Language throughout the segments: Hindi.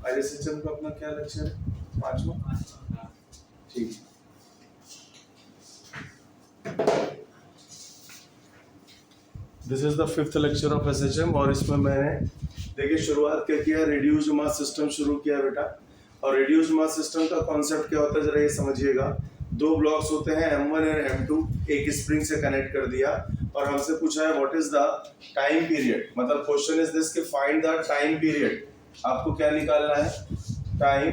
आईएसएचएम का अपना क्या लेक्चर है? 5वां। ठीक। This is the 5th lecture of SHM और इसमें मैंने देखिए शुरुआत क्या किया, रिड्यूस्ड मास सिस्टम शुरू किया बेटा। और रिड्यूस्ड मास सिस्टम का कॉन्सेप्ट क्या होता है जरा ये समझिएगा। दो ब्लॉक्स होते हैं M1 और M2, एक स्प्रिंग से कनेक्ट कर दिया और हमसे पूछा है what is the time period, मतलब क्वेश्चन इज दिस कि फाइंड द टाइम पीरियड। आपको क्या निकालना है? Time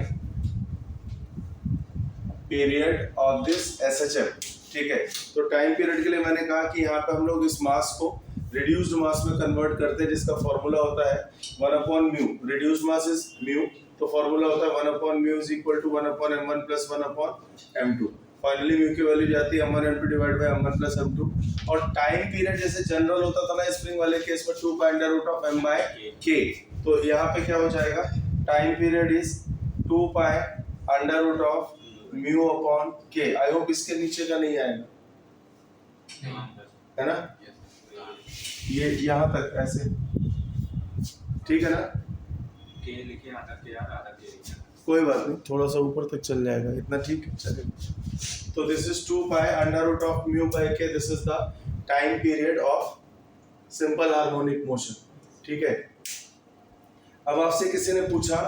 period of this SHM. ठीक है, तो टाइम पीरियड के लिए मैंने कहा कि यहाँ पे हम लोग इस मास को रिड्यूस्ड मास में कन्वर्ट करते हैं जिसका फॉर्मूला होता है 1/म्यू। रिड्यूस्ड मास इज म्यू, तो फॉर्मूला होता है 1/म्यू is equal to 1/m1 plus 1/m2। Finally mu की वैल्यू जाती है m1m2 divide by m1 plus m2। और टाइम पीरियड जैसे जनरल होता था ना स्प्रिंग वाले केस में 2 pi under root of m by k, तो यहाँ पे क्या हो जाएगा? Time period is 2 pi under root of mu upon k। I hope इसके नीचे का नहीं आएगा, है ना? ये यहाँ तक ऐसे ठीक है ना? के लिखे आधा के यार आधा के लिखे। कोई बात नहीं, थोड़ा सा ऊपर तक चल जाएगा, इतना ठीक है चलेगा। तो this is 2 pi under root of mu by k। This is the time period of simple harmonic motion. ठीक है, अब आपसे किसी ने पूछा,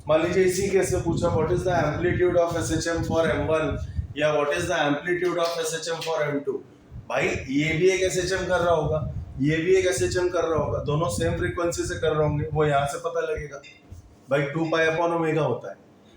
मान लीजिए इसी केस में पूछा what is the amplitude of SHM for m1 या what is the amplitude of SHM for m2। भाई ये भी एक एसएचएम कर रहा होगा, ये भी एक एसएचएम कर रहा होगा, दोनों सेम फ्रीक्वेंसी से कर रहे होंगे, वो यहाँ से पता लगेगा। भाई 2 पाई अपॉन ओमेगा होता है,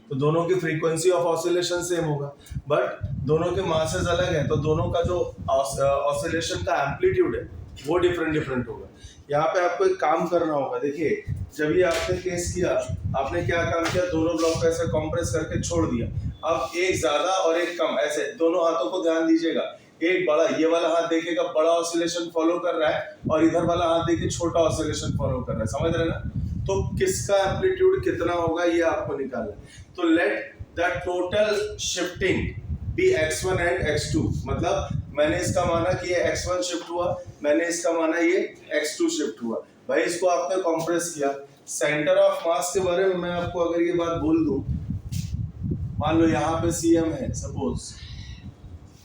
तो दोनों की फ्रीक्वेंसी ऑफ ऑसिलेशन सेम होगा, बट दोनों के मासेस अलग हैं, तो दोनों का जो ऑसिलेशन का एम्पलीट्यूड है वो डिफरेंट होगा। यहाँ पे आपको एक काम करना होगा। देखिए जब ये आपने केस किया, आपने क्या काम किया, दोनों ब्लॉक को ऐसे कंप्रेस करके छोड़ दिया। अब एक ज्यादा और एक कम, ऐसे दोनों हाथों को ध्यान दीजिएगा। एक बड़ा, ये वाला हाथ देखेगा बड़ा ऑसिलेशन फॉलो कर रहा है और इधर वाला हाथ देखिए छोटा ऑसिलेशन फॉलो कर रहा है, समझ रहे हैं ना? तो किसका एम्पलीट्यूड कितना होगा ये आपको निकालना है। तो let the total shifting be x1 and x2, मतलब मैंने इसका माना कि ये x1 शिफ्ट हुआ, मैंने इसका माना ये x2 शिफ्ट हुआ। भाई इसको आपने कंप्रेस किया। सेंटर ऑफ मास के बारे में मैं आपको अगर ये बात बोल दूं, मान लो यहाँ पे CM है सपोज,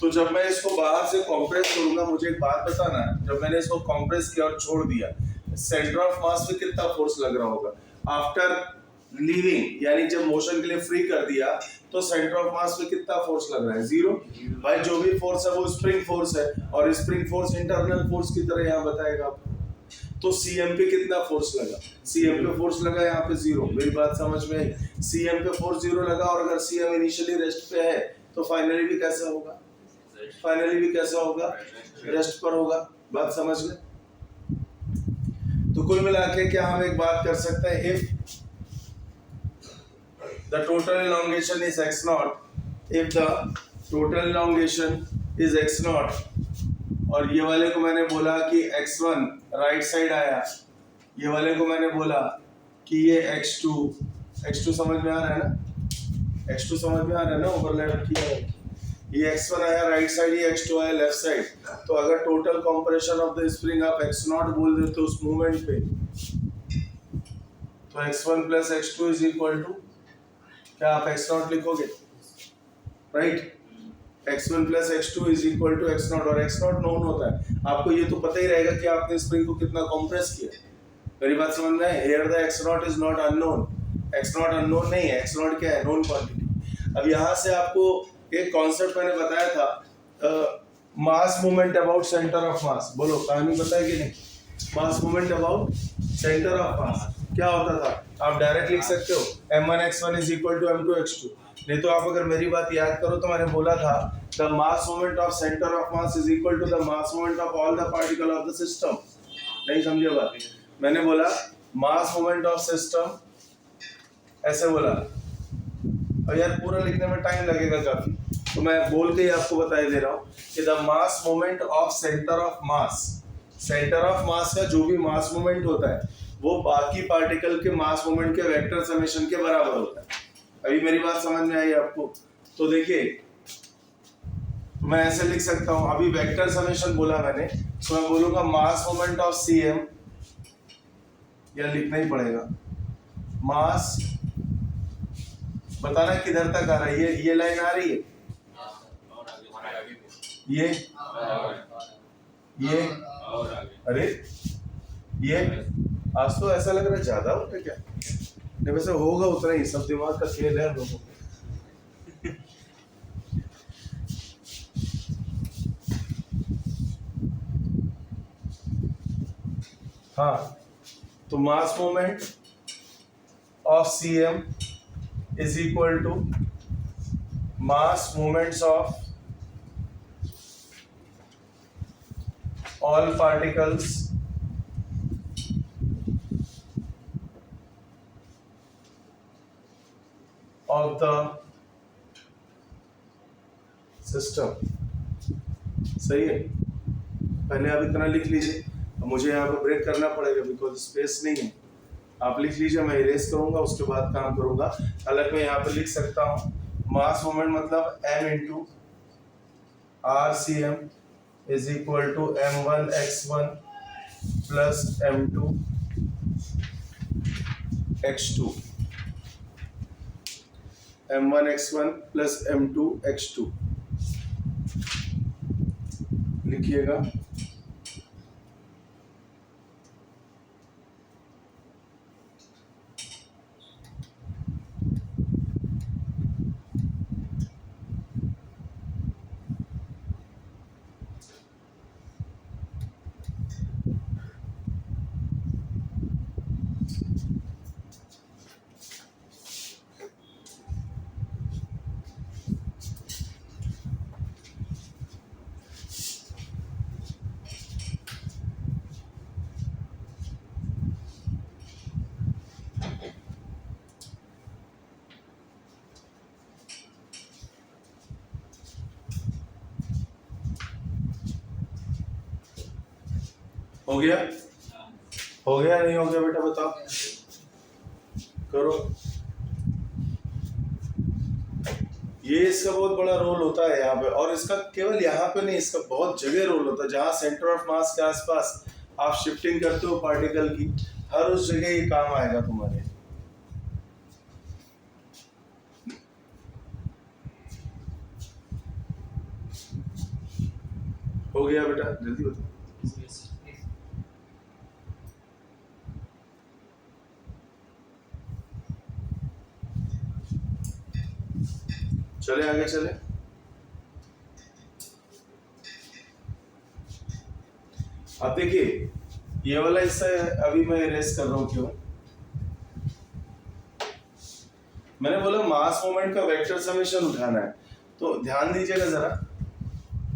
तो जब मैं इसको बाहर से कंप्रेस करूंगा, मुझे एक बात बताना है, जब मैंने इसको कंप्रेस किया और छोड़ दिया, सेंटर ऑफ मास पे कितना फोर्स लग रहा होगा? आफ्टर लीविंग, यानी जब मोशन के लिए फ्री कर दिया तो सेंटर ऑफ मास पे कितना फोर्स लग रहा है? 0। भाई जो भी फोर्स है वो स्प्रिंग फोर्स है, और स्प्रिंग फोर्स इंटरनल फोर्स की तरह यहाँ बताएगा आपको। तो CM पे कितना फोर्स लगा? CM पे फोर्स लगा यहाँ पे 0। मेरी बात समझ में आई? CM पे फोर्स 0 लगा, और अगर CM इनिशियली रेस्ट पे है तो फाइनली भी कैसा होगा? फाइनली भी कैसा होगा? रेस्ट पर होगा। बात समझ गए? तो कुल मिला के क्या हम एक बात कर सकते हैं, if the total elongation is x0, if the total elongation is x0, और ये वाले को मैंने बोला कि x1 राइट साइड आया, ये वाले को मैंने बोला कि ये x2 समझ में आ रहा है ना? x2 समझ में आ रहा है ना? ओवरलैप किया है, ये x1 आया राइट साइड, ये x2 आया लेफ्ट साइड। तो अगर total compression of the spring आप x0 बोल देते हो उस मूवमेंट पे, तो x1 plus x2 is equal to क्या? आप x0 लिखोगे, right? x1 plus x2 is equal to x0, और x0 नोन होता है आपको, ये तो पता ही रहेगा कि आपने स्प्रिंग को कितना कंप्रेस किया। मेरी बात समझ में है? Here the x0 is not unknown, x0 unknown नहीं है, x0 क्या है? Known quantity. अब यहाँ से आपको एक कॉन्सेप्ट मैंने बताया था, mass movement about centre of मास। बोलो, कहानी बताया कि नहीं? Mass movement about centre of मास क्या होता था? आप डायरेक्ट लिख सकते हो m1x1 is equal to m2x2। नहीं तो आप अगर मेरी बात याद करो तो मैंने बोला था the mass movement of centre of mass is equal to the mass movement of all the particle of the system. नहीं समझे बात? मैंने बोला मास मूवमेंट ऑफ सिस्टम, ऐसे बोला, और यार पूरा लिखने में टाइम लगेगा काफी, तो मैं बोल के ही आपको बताई दे रहा हूँ कि the mass movement of centre of mass, centre of मास का जो भी मास मूवमेंट होता है वो बाकी पार्टिकल के मास मूवमेंट के वेक्टर समेशन के बराबर होता है। अभी मेरी बात समझ में आई आपको? तो देखिए मैं ऐसे लिख सकता हूं, अभी वेक्टर समेशन बोला मैंने, तो मैं बोलूंगा मास मोमेंट ऑफ CM, या लिखना ही पड़ेगा मास बताना किधर तक आ रहा है। ये लाइन आ रही है, और आगे ये और आगे अरे ये आज तो ऐसा लग रहा है ज्यादा होता है क्या? नहीं वैसे होगा उतना ही, सब दिमाग का खेल है हम लोगों को। हाँ, तो मास moment of CM is equal to mass moments of all particles of the system। सही है, पहले आप इतना लिख लीजिए। अब मुझे यहाँ पे ब्रेक करना पड़ेगा बिकॉज स्पेस नहीं है। आप लिख लीजिए, मैं इरेज करूंगा उसके बाद काम करूंगा। अलग मैं यहाँ पे लिख सकता हूँ मास मोमेंट मतलब m into RCM is equal to m1 x1 plus m2 x2, m1 x1 plus m2 x2 लिखिएगा। हो गया? हो गया नहीं हो गया बेटा बताओ, करो। ये इसका बहुत बड़ा रोल होता है यहाँ पे, और इसका केवल यहाँ पे नहीं, इसका बहुत जगह रोल होता है। जहाँ सेंटर ऑफ मास के आसपास आप शिफ्टिंग करते हो पार्टिकल की, हर उस जगह ये काम आएगा तुम्हारे। हो गया बेटा, जल्दी बताओ। चले आगे चले। अब देखिए ये वाला हिस्सा अभी मैं इरेज कर रहा हूं, क्यों? मैंने बोला मास मोमेंट का वेक्टर समेशन उठाना है, तो ध्यान दीजिएगा जरा।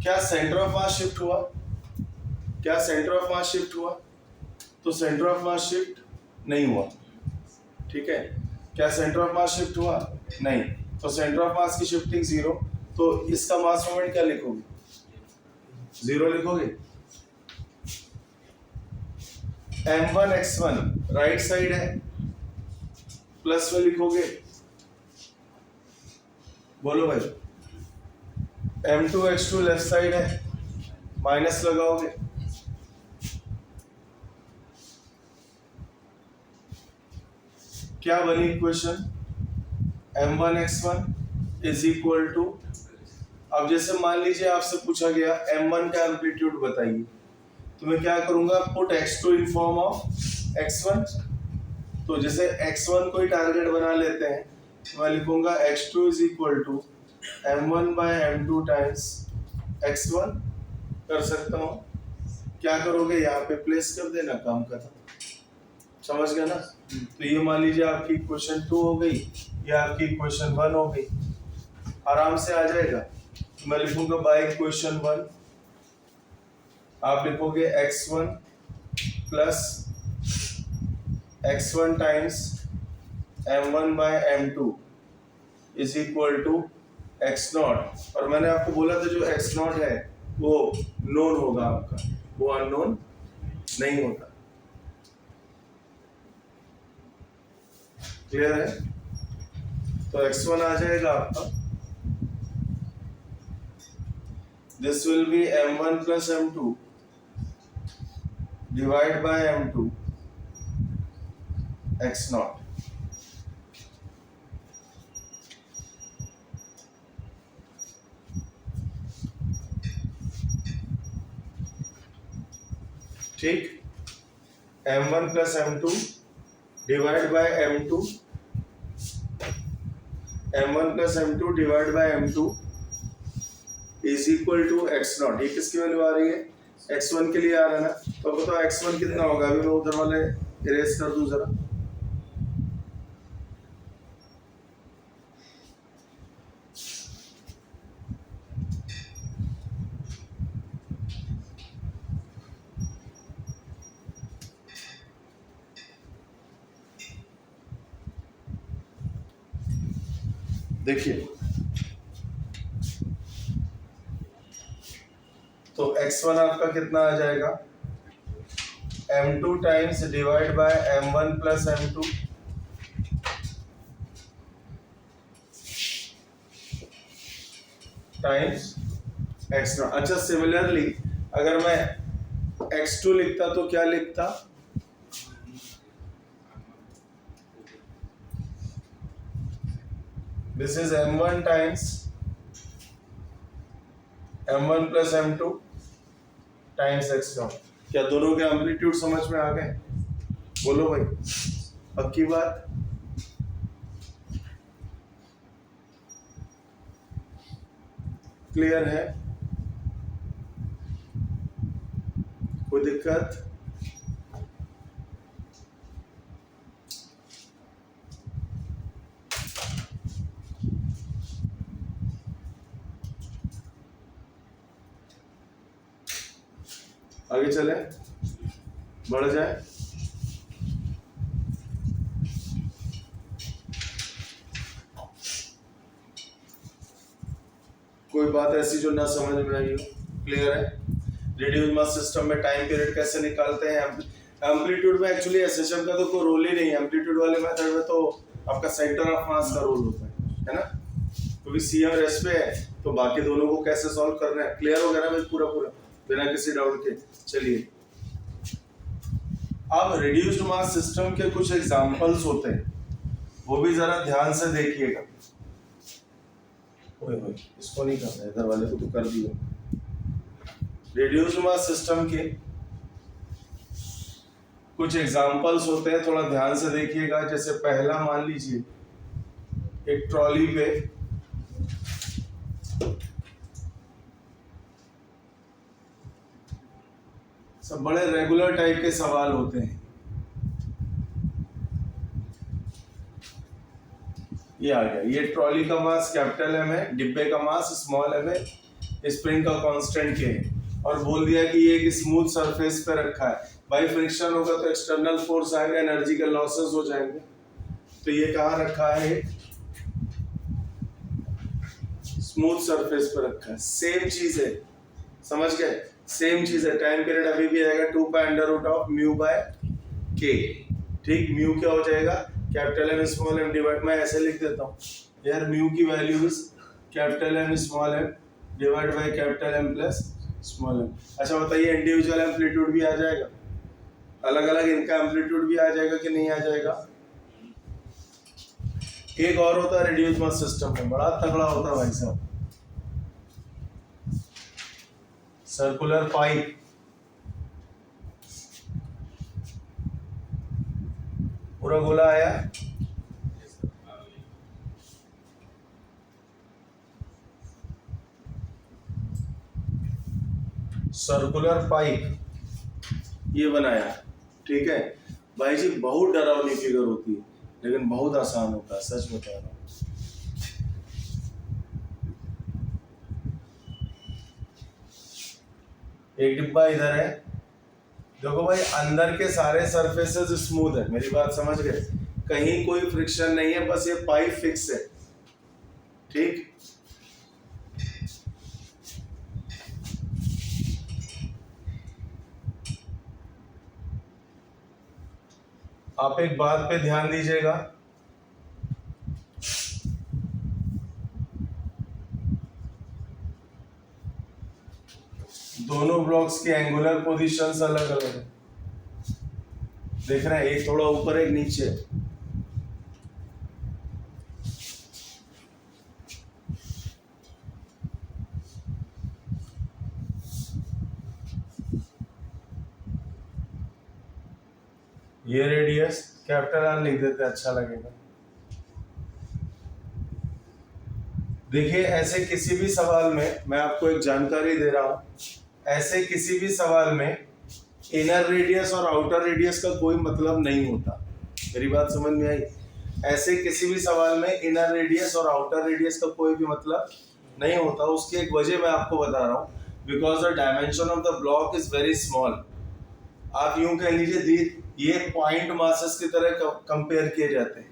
क्या सेंटर ऑफ मास शिफ्ट हुआ? क्या सेंटर ऑफ मास शिफ्ट हुआ? तो सेंटर ऑफ मास शिफ्ट नहीं हुआ, ठीक है। क्या सेंटर ऑफ मास शिफ्ट हुआ? नहीं। तो सेंटर ऑफ मास की शिफ्टिंग जीरो, तो इसका मास मोमेंट क्या लिखोगे? जीरो लिखोगे। m1 x1 राइट साइड है, प्लस में लिखोगे, बोलो भाई। m2 x2 लेफ्ट साइड है, माइनस लगाओगे। क्या बनी equation? m1 x1 is equal to, अब जैसे मान लीजिए आपसे पूछा गया m1 का एम्पलीट्यूड बताइए, तो मैं क्या करूंगा, put x2 in form of x1। तो जैसे x1 को ही टारगेट बना लेते हैं, तो मैं लिखूंगा x2 is equal to m1 by m2 times x1 कर सकता हूँ। क्या करोगे, यहाँ पे प्लेस कर देना, काम खत्म। समझ गए ना? तो ये मान लीजिए आपकी इक्वेशन 2 हो गई, ये आपकी इक्वेशन 1 हो गई, आराम से आ जाएगा। तो मैं लिखूंगा बाय इक्वेशन 1 आप लिखोगे x1 plus x1 times m1 by m2 is equal to x0। और मैंने आपको बोला था जो x0 है वो नोन होगा आपका, वो अननोन नहीं होता। क्लियर है? तो x1 आ जाएगा आपका, this will be m1 plus m2 divide by m2 x0। ठीक, m1 plus m2 divide by m2, m1 plus m2 divide by m2 is equal to x0। ये किसकी वैल्यू आ रही है? x1 के लिए आ रहा है ना। तो बताओ x1 कितना होगा? अभी मैं उधर वाले इरेज कर दूं जरा। देखिए तो x1 आपका कितना आ जाएगा? m2 times divide by m1 plus m2 times x0। अच्छा, सिमिलरली अगर मैं x2 लिखता तो क्या लिखता? This is m1 times m1 plus m2 times x0। क्या दोनों के एम्पलीट्यूड समझ में आ गए? बोलो भाई, पक्की बात? क्लियर है? कोई दिक्कत? आगे चले, बढ़ जाए। कोई बात ऐसी जो ना समझ में आई हो? क्लियर है? रिड्यूस मास सिस्टम में टाइम पीरियड कैसे निकालते हैं? एम्पलीट्यूड में एक्चुअली एसएचएम का तो कोई रोल ही नहीं है। एम्पलीट्यूड वाले मेथड में तो आपका सेंटर ऑफ मास का रोल होता है ना? क्योंकि सीएम रेस पे है तो बाकी दोनों को कैसे सॉल्व करना है, क्लियर हो गया ना भाई? पूरा पूरा बिना किसी डाउट के। चलिए, अब रिड्यूस्ड मास सिस्टम के कुछ एग्जांपल्स होते हैं, वो भी जरा ध्यान से देखिएगा। ओए ओए, इसको नहीं करना, इधर वाले को तो कर दिया। रिड्यूस्ड मास सिस्टम के कुछ एग्जांपल्स होते हैं, थोड़ा ध्यान से देखिएगा। जैसे पहला मान लीजिए एक ट्रॉली पे सब बड़े रेगुलर टाइप के सवाल होते हैं। ये आ गया, ये ट्रॉली का मास कैपिटल एम है, डिब्बे का मास स्मॉल एम है, स्प्रिंग का कांस्टेंट के है, और बोल दिया कि ये एक स्मूथ सरफेस पे रखा है। भाई फ्रिक्शन होगा तो एक्सटर्नल फोर्स आएगा, एनर्जी के लॉसेस हो जाएंगे। तो ये कहाँ रखा है? स्मूथ सरफेस पे रखा है। सेम चीज है, समझ गए? सेम चीज है। टाइम पीरियड अभी भी आएगा 2 pi under root of mu by k. ठीक, म्यू क्या हो जाएगा? Capital M small m divide, मैं ऐसे लिख देता हूँ यार, म्यू की value is capital M small m divide by capital M plus small m. अच्छा बताइए, इंडिविजुअल एम्पलीट्यूड भी आ जाएगा? अलग अलग इनका एम्पलीट्यूड भी आ जाएगा कि नहीं आ जाएगा? एक और होता है रिड्यूस मास सिस्टम में, बड़ा तगड़ा होता है भाई साहब, सर्कुलर पाइप। पूरा गोला आया, सर्कुलर पाइप ये बनाया। ठीक है भाई जी, बहुत डरावनी फिगर होती है लेकिन बहुत आसान होता है, सच बता रहा हूं। एक डिब्बा इधर है, देखो भाई अंदर के सारे सरफेसेस स्मूथ है, मेरी बात समझ गए? कहीं कोई फ्रिक्शन नहीं है, बस ये पाइप फिक्स है। ठीक, आप एक बात पे ध्यान दीजिएगा, दोनों ब्लॉक्स की एंगुलर पोजीशंस अलग अलग है। देख रहे हैं, एक थोड़ा ऊपर एक नीचे। ये रेडियस कैपिटल आर लिख देते अच्छा लगेगा। देखिए ऐसे किसी भी सवाल में मैं आपको एक जानकारी दे रहा हूं, ऐसे किसी भी सवाल में इनर रेडियस और आउटर रेडियस का कोई मतलब नहीं होता। मेरी बात समझ में आई? ऐसे किसी भी सवाल में इनर रेडियस और आउटर रेडियस का कोई भी मतलब नहीं होता। उसकी एक वजह मैं आपको बता रहा हूँ, because the dimension of the block is very small. आप यूं कह लीजिए ये पॉइंट मासेस की तरह कंपेयर किए जाते हैं,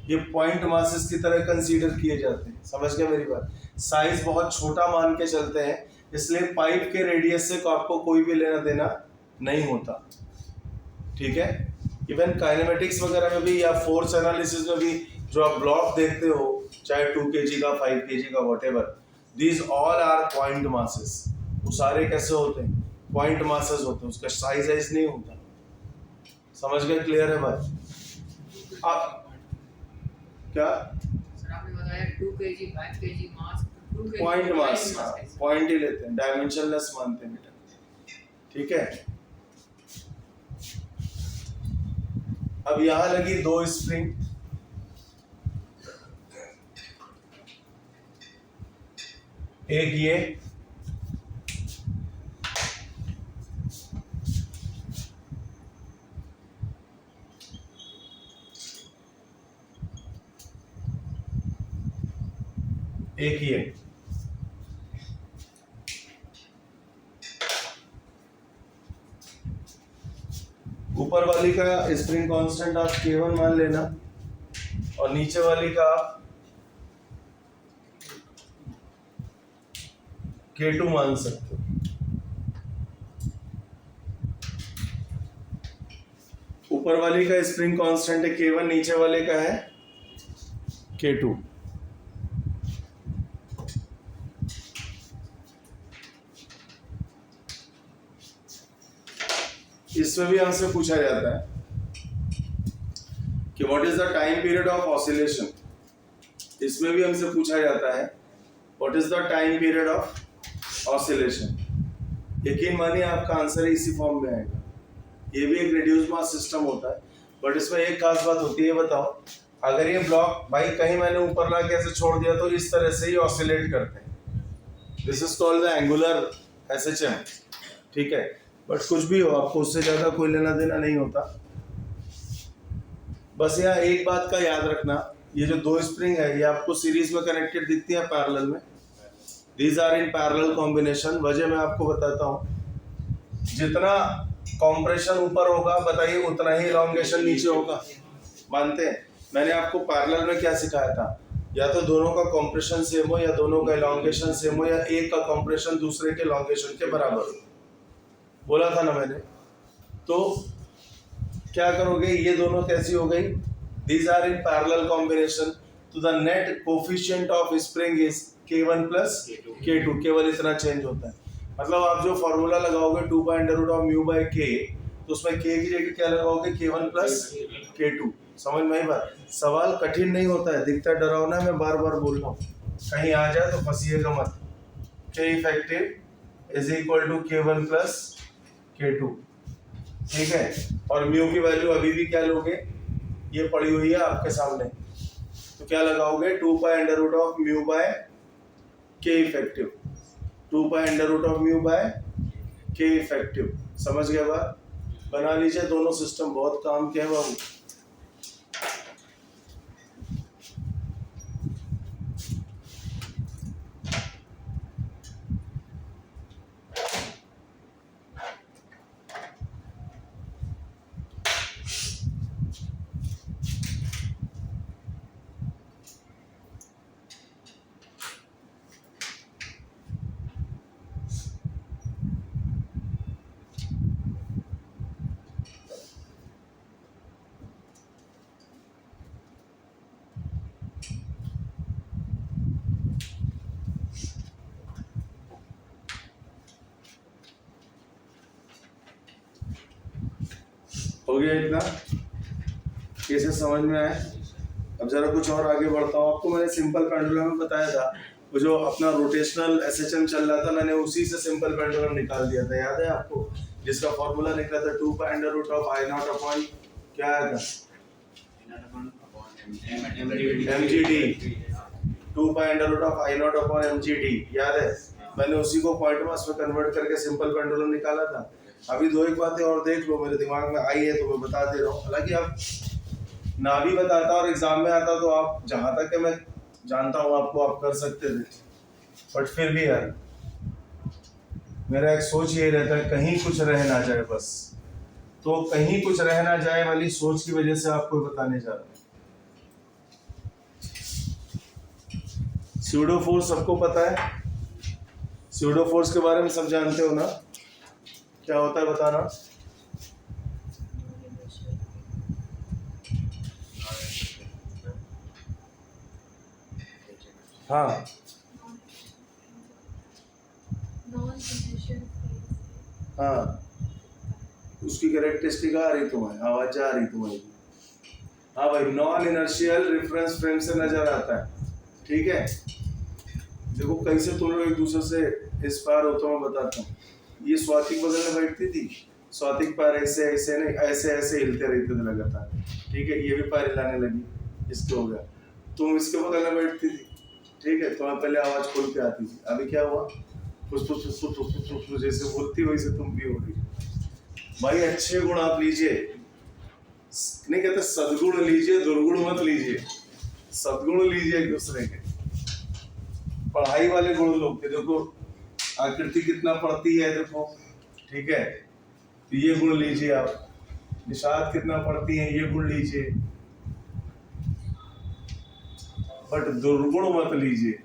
ये पॉइंट मासेस की तरह कंसीडर किए जाते हैं। समझ गए मेरी बात? साइज बहुत छोटा मान के चलते हैं, इसलिए पाइप के रेडियस से आपको कोई भी लेना देना नहीं होता। ठीक है? इवन काइनेमेटिक्स वगैरह में भी या फोर्स एनालिसिस में भी जो आप ब्लॉक देखते हो, चाहे 2 kg का 5 kg का whatever, these all are point masses. वो सारे कैसे होते हैं? पॉइंट मासेस होते हैं, उसका साइज नहीं होता। समझ गए? क्लियर है बात? आप क्या सर आपने बताया 2 kg 5 kg मास, पॉइंट मास, पॉइंट ही लेते हैं, डायमेंशनलेस मानते हैं बेटा। ठीक है? अब यहां लगी 2 स्प्रिंग, एक ये एक ये। ऊपर वाली का स्प्रिंग कांस्टेंट आप K1 मान लेना और नीचे वाली का आप K2 मान सकते हो। ऊपर वाली का स्प्रिंग कांस्टेंट है K1, नीचे वाले का है K2। इसमें भी हमसे पूछा जाता है कि what is the time period of oscillation. इसमें भी हमसे पूछा जाता है what is the time period of oscillation. यकीन मानिए आपका आंसर इसी फॉर्म में आएगा। ये भी एक रिड्यूस मास सिस्टम होता है, बट इसमें एक खास बात होती है। बताओ, अगर ये ब्लॉक भाई कहीं मैंने ऊपर ला के ऐसे छोड़ दिया तो इस तरह से ही ऑसिलेट करते हैं। This is called the angular SHM। ठीक है? बट कुछ भी हो, आपको उससे ज्यादा कोई लेना देना नहीं होता। बस यहाँ एक बात का याद रखना, ये जो 2 स्प्रिंग है ये आपको सीरीज में कनेक्टेड दिखती है, पैरेलल में। These are in parallel combination. वजह मैं आपको बताता हूँ, जितना कॉम्प्रेशन ऊपर होगा बताइए उतना ही इलॉन्गेशन नीचे होगा। मानते हैं? मैंने आपको पैरेलल में क्या सिखाया था, या तो दोनों का कॉम्प्रेशन सेम हो, या दोनों का इलॉन्गेशन सेम हो, या एक का कॉम्प्रेशन दूसरे के इलॉन्गेशन के बराबर हो। बोला था ना मैंने? तो क्या करोगे, ये दोनों कैसी हो गई? These are in parallel combination, तो the net coefficient of spring is K1 plus K2। केवल इतना चेंज होता है। मतलब आप जो फॉर्मूला लगाओगे 2/√μ/K, तो उसमें K की जगह क्या लगाओगे? K1 plus K2। समझ में आई बात? सवाल कठिन नहीं होता है, दिखता डरावना है, मैं बार बार बोल रहा हूँ, कहीं आ जाए तो फंसिएगा मत। K effective is equal to K1 plus K2। ठीक है? और म्यू की वैल्यू अभी भी क्या लोगे? ये पड़ी हुई है आपके सामने, तो क्या लगाओगे? 2/√μ/K effective. 2/√μ/K effective. समझ गए बात? बना लीजिए, दोनों सिस्टम बहुत काम के हैं बाबू। हो गया इतना? कैसे समझ में आया? अब जरा कुछ और आगे बढ़ता हूँ। आपको मैंने सिंपल पेंडुलम में बताया था, वो जो अपना रोटेशनल SHM चल रहा था, मैंने उसी से सिंपल पेंडुलम निकाल दिया था। याद है आपको? जिसका फॉर्मूला निकला था 2/√I0/K क्या आया था? MGD 2 pi under root of I not upon mgd, याद है? मैंने उसी को पॉइंट मास में कन्वर्ट करके सिंपल पेंडुलम निकाला था। अभी दो एक बातें और देख लो, मेरे दिमाग में आई है तो मैं बता दे रहा हूँ। हालांकि आप ना भी बताता और एग्जाम में आता तो आप, जहां तक मैं जानता हूँ आपको, आप कर सकते थे, बट फिर भी यार मेरा एक सोच ये रहता है कहीं कुछ रह ना जाए बस। तो कहीं कुछ रह ना जाए वाली सोच की वजह से आपको बताने जा रहा हूँ। स्यूडो फोर्स सबको पता है, स्यूडो फोर्स के बारे में सब जानते हो ना? क्या होता है बताना। हाँ, हाँ, उसकी कैरेक्टरिस्टिक आ रही तुम्हें, आवाज आ रही तुम्हारी? हाँ भाई, नॉन इनर्शियल रेफरेंस फ्रेम से नजर आता है, ठीक है? देखो कैसे तुम लोग एक दूसरे से इस पार हो, तो मैं बताता हूँ। ये स्वातिक बगल में बैठती थी, स्वातिक पैर ऐसे ऐसे नहीं, ऐसे ऐसे हिलते रहते थे लगातार, ठीक है? ये भी पैर हिलाने लगी, इसके हो गया। तुम इसके बगल में बैठती थी, ठीक है? तुम्हें पहले आवाज खोल के आती थी, अभी क्या हुआ? फुस फुस फुस फुस फुस फुस फुस जैसे बोलती वैसे तुम भी हो रही। भाई अच्छे गुण आप लीजिए, नहीं कहते सदगुण लीजिए, दुर्गुण मत लीजिए। सदगुण लीजिए एक दूसरे के, पढ़ाई वाले गुण लोग के। देखो आकृति कितना पढ़ती है, देखो, ठीक है? तो ये गुण लीजिए आप। निषाद कितना पढ़ती है, ये गुण लीजिए, बट दुर्गुण मत लीजिए।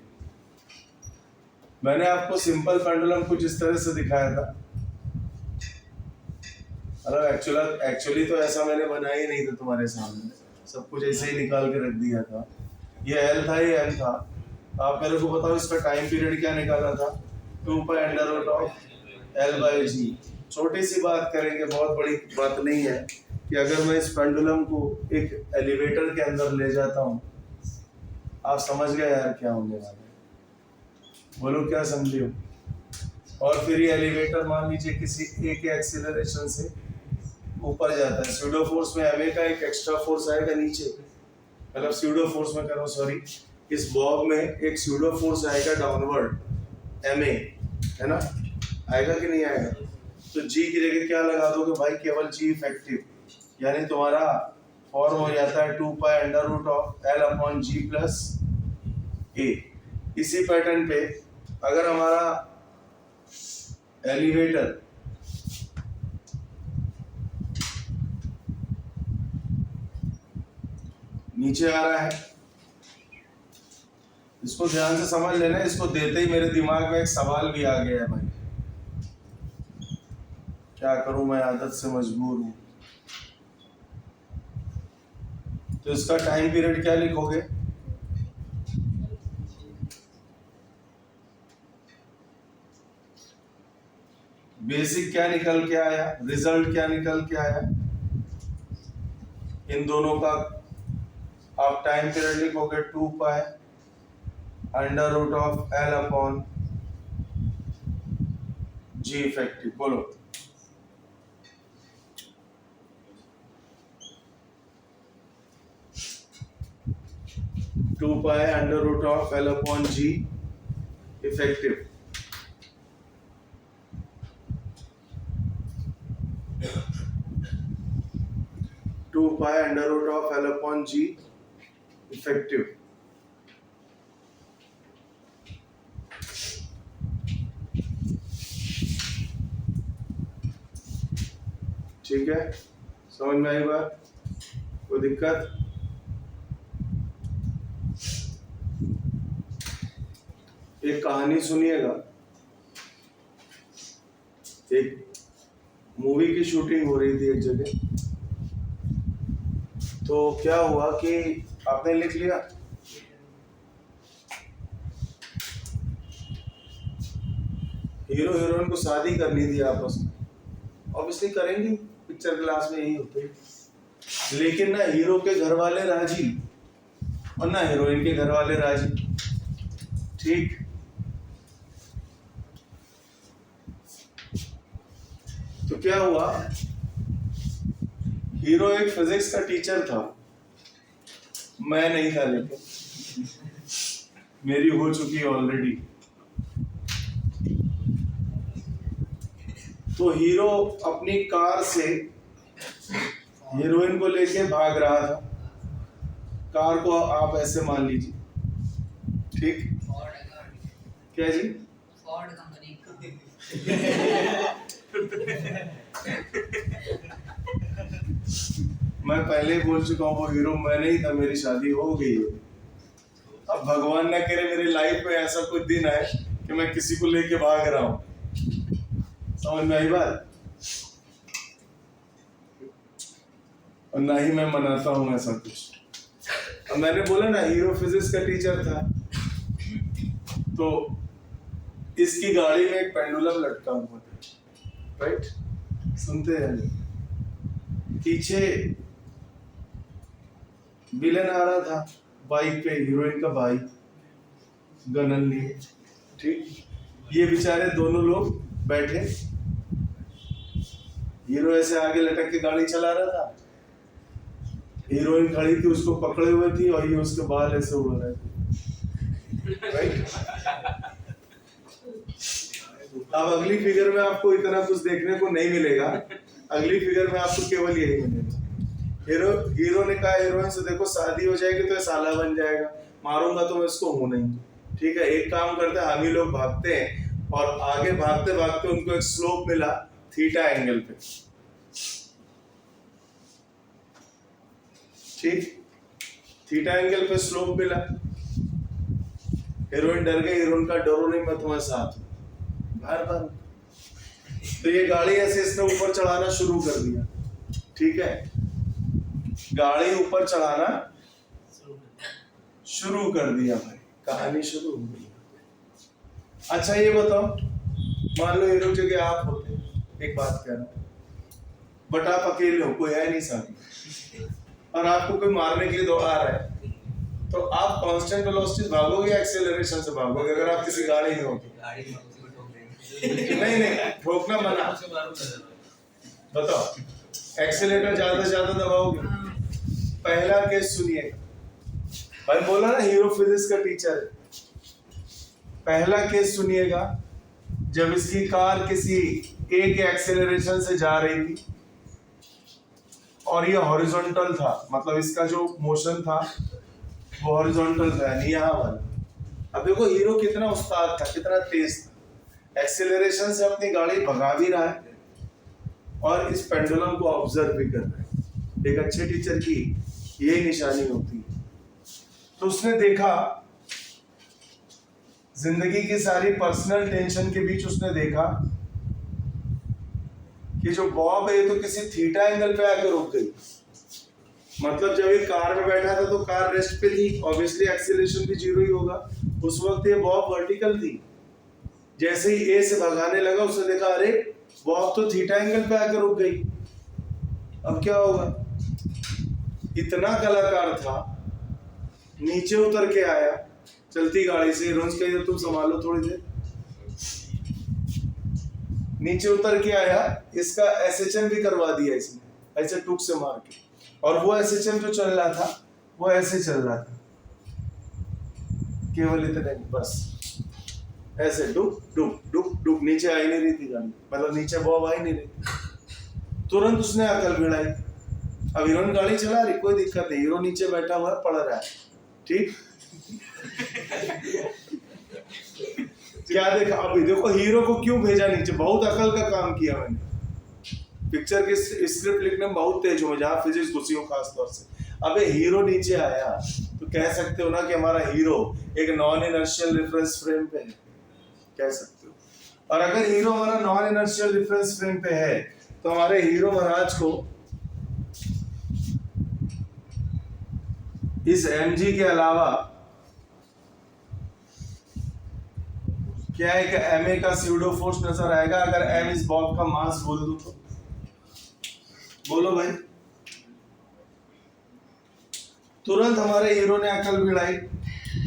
मैंने आपको सिंपल पेंडुलम कुछ इस तरह से दिखाया था, मतलब एक्चुअली तो ऐसा मैंने बनाया ही नहीं था तुम्हारे सामने, सब कुछ ऐसे ही निकाल के रख दिया था। ये एल था, ये एल था। आप मेरे को बताओ इसका टाइम पीरियड क्या निकाला था? 2 pi under root of L by g. छोटी सी बात करेंगे, बहुत बड़ी बात नहीं है, कि अगर मैं इस पेंडुलम को एक एलिवेटर के अंदर ले जाता हूँ, आप समझ गए यार क्या होने वाला है? बोलो क्या समझे हो? और फिर ये एलिवेटर मान लीजिए किसी एक एक्सीलरेशन से ऊपर जाता है। स्यूडो फोर्स में एम का एक एक्स्ट्रा फोर्स आएगा नीचे, मतलब स्यूडो फोर्स में करो, सॉरी, इस बॉब में एक स्यूडो फोर्स आएगा डाउनवर्ड, एम है ना? आएगा कि नहीं आएगा? तो जी की जगह क्या लगा दोगे भाई? केवल जी इफेक्टिव, यानी तुम्हारा फॉर्म हो जाता है 2 pi under root of L upon g plus a. इसी पैटर्न पे अगर हमारा एलिवेटर नीचे आ रहा है, इसको ध्यान से समझ लेना। इसको देते ही मेरे दिमाग में एक सवाल भी आ गया है भाई, क्या करूं मैं, आदत से मजबूर हूं। तो इसका टाइम पीरियड क्या लिखोगे? बेसिक क्या निकल के आया, रिजल्ट क्या निकल के आया? इन दोनों का आप टाइम पीरियड लिखोगे 2 pi under root of L upon g effective. बोलो। Two pi under root of L upon g effective. Two pi under root of L upon g effective. ठीक है, समझ में आई बात? कोई दिक्कत? एक कहानी सुनिएगा। एक मूवी की शूटिंग हो रही थी एक जगह, तो क्या हुआ कि आपने लिख लिया, हीरो हीरोइन को शादी करनी थी आपस में, ऑब्वियसली करेंगे, पिक्चर क्लास में यही होते हैं। लेकिन ना हीरो के घर वाले राजी और ना हीरोइन के घर वाले राजी, ठीक? तो क्या हुआ, हीरो एक फिजिक्स का टीचर था, मैं नहीं था, लेकिन मेरी हो चुकी है ऑलरेडी। तो हीरो अपनी कार से हीरोइन को लेके भाग रहा था। कार को आप ऐसे मान लीजिए, ठीक? फॉर्ड है गाड़ी, क्या जी? फॉर्ड कंपनी का। मैं पहले ही बोल चुका हूँ वो हीरो मैं नहीं था, मेरी शादी हो गई है। अब भगवान ना करे मेरी लाइफ में ऐसा कोई दिन आए कि मैं किसी को लेके भाग रहा हूँ। समझ में आई बात? और ना ही मैं मनाता हूँ ऐसा कुछ। अब मैंने बोला ना हीरो फिजिक्स का टीचर था, तो इसकी गाड़ी में एक पेंडुलम लटका हुआ था, राइट? सुनते हैं नहीं? पीछे विलन आ रहा था बाइक पे, हीरोइन का भाई गनन लिए, ठीक? ये बेचारे दोनों लोग बैठे, हीरो ऐसे आगे लटक के गाड़ी चला रहा था, हीरोइन खड़ी थी उसको पकड़े हुए थी और ये उसके बाल ऐसे उड़ रहे थे, राइट? अब अगली फिगर में आपको इतना कुछ देखने को नहीं मिलेगा, अगली फिगर में आपको केवल यही मिलेगा। हीरो ने कहा हीरोइन से, देखो शादी हो जाएगी तो ये साला बन जाएगा, मारूंगा तो मैं इसको हूं नहीं, ठीक है? एक काम करते हैं, हम ही लोग भागते हैं, और आगे भागते भागते उनको एक स्लोप मिला थीटा एंगल पे, ठीक? थीटा एंगल पे स्लोप मिला। हीरोइन डर गई, हीरोइन का डरो नहीं, मैं तुम्हारे साथ हूं, बार बार। तो ये गाड़ी ऐसे इसने ऊपर चढ़ाना शुरू कर दिया, ठीक है? गाड़ी ऊपर चढ़ाना शुरू कर दिया भाई, कहानी शुरू हो गई। अच्छा ये बताओ, मान लो हीरो की जगह आप होते, एक बात कह रहा हूं, बट आप अकेले हो, कोई है नहीं साथ, और आपको कोई मारने के लिए दौड़ आ रहा है, तो आप कांस्टेंट वेलोसिटी भागोगे या एक्सेलरेशन से भागोगे? अगर आप किसी गाड़ी में हो नहीं, ठोकना मना, बताओ एक्सेलेरेटर ज्यादा से ज्यादा दबाओगे? पहला केस सुनिए भाई, बोला ना हीरो फिजिक्स का टीचर है। पहला केस सुनिएगा, जब इसकी कार किसी एक एक्सेलरेशन से जा रही थी और ये हॉरिजॉन्टल था, मतलब इसका जो मोशन था वो हॉरिजॉन्टल था, यानी यहाँ वाला। अब देखो हीरो कितना उस्ताद था, कितना तेज था, एक्सेलरेशन से अपनी गाड़ी भगा भी रहा है और इस पेंडुलम को ऑब्जर्व भी कर रहा है। एक अच्छे टीचर की यही निशानी होती है। तो उसने देखा, जिंदगी की सारी पर्सनल टेंशन के बीच उसने देखा कि जो बॉब है ये तो किसी थीटा एंगल पे आकर रुक गई। मतलब जब ये कार में बैठा था तो कार रेस्ट पे थी, ऑब्वियसली एक्सीलरेशन भी जीरो ही होगा। उस वक्त ये बॉब वर्टिकल थी। जैसे ही ए से भगाने लगा उसने देखा अरे बॉब तो थीटा एंगल पे आकर रुक गई, अब क्या होगा? इतना कलाकार था, नीचे उतर के आया चलती गाड़ी से, रोज कहिए तुम संभालो थोड़ी देर, नीचे उतर के आया, इसका एसएचएम भी करवा दिया इसने, ऐसे टूक से मार के, और वो एसएचएम जो चल रहा था वो ऐसे चल रहा था, केवल इतने बस ऐसे डुक डुक डुक डुक, नीचे आई नहीं रही थी गाड़ी, मतलब नीचे बॉब आई नहीं रही। तुरंत उसने अकल भिड़ाई, अब हीरोइन गाड़ी चला रही, कोई दिक्कत नहीं, हीरो नीचे बैठा हुआ है, पढ़ रहा है, ठीक? क्या देखा अभी? देखो हीरो को क्यों भेजा नीचे, बहुत अकल का काम किया मैंने। पिक्चर की स्क्रिप्ट लिखने में बहुत तेज हूँ, जहाँ फिजिक्स घुसी हो खास तौर से। अबे हीरो नीचे आया तो कह सकते हो ना कि हमारा हीरो एक नॉन इनर्शियल रेफरेंस फ्रेम पे है, कह सकते हो। और अगर हीरो हमारा नॉन इनर्शियल रेफरेंस फ्रेम पे है तो हमारे हीरो महाराज को इस mg के अलावा क्या है कि ma का स्यूडो फोर्स नजर आएगा अगर m इस बॉब का मास बोल दूं तो? बोलो भाई। तुरंत हमारे हीरो ने अकल भिड़ाई।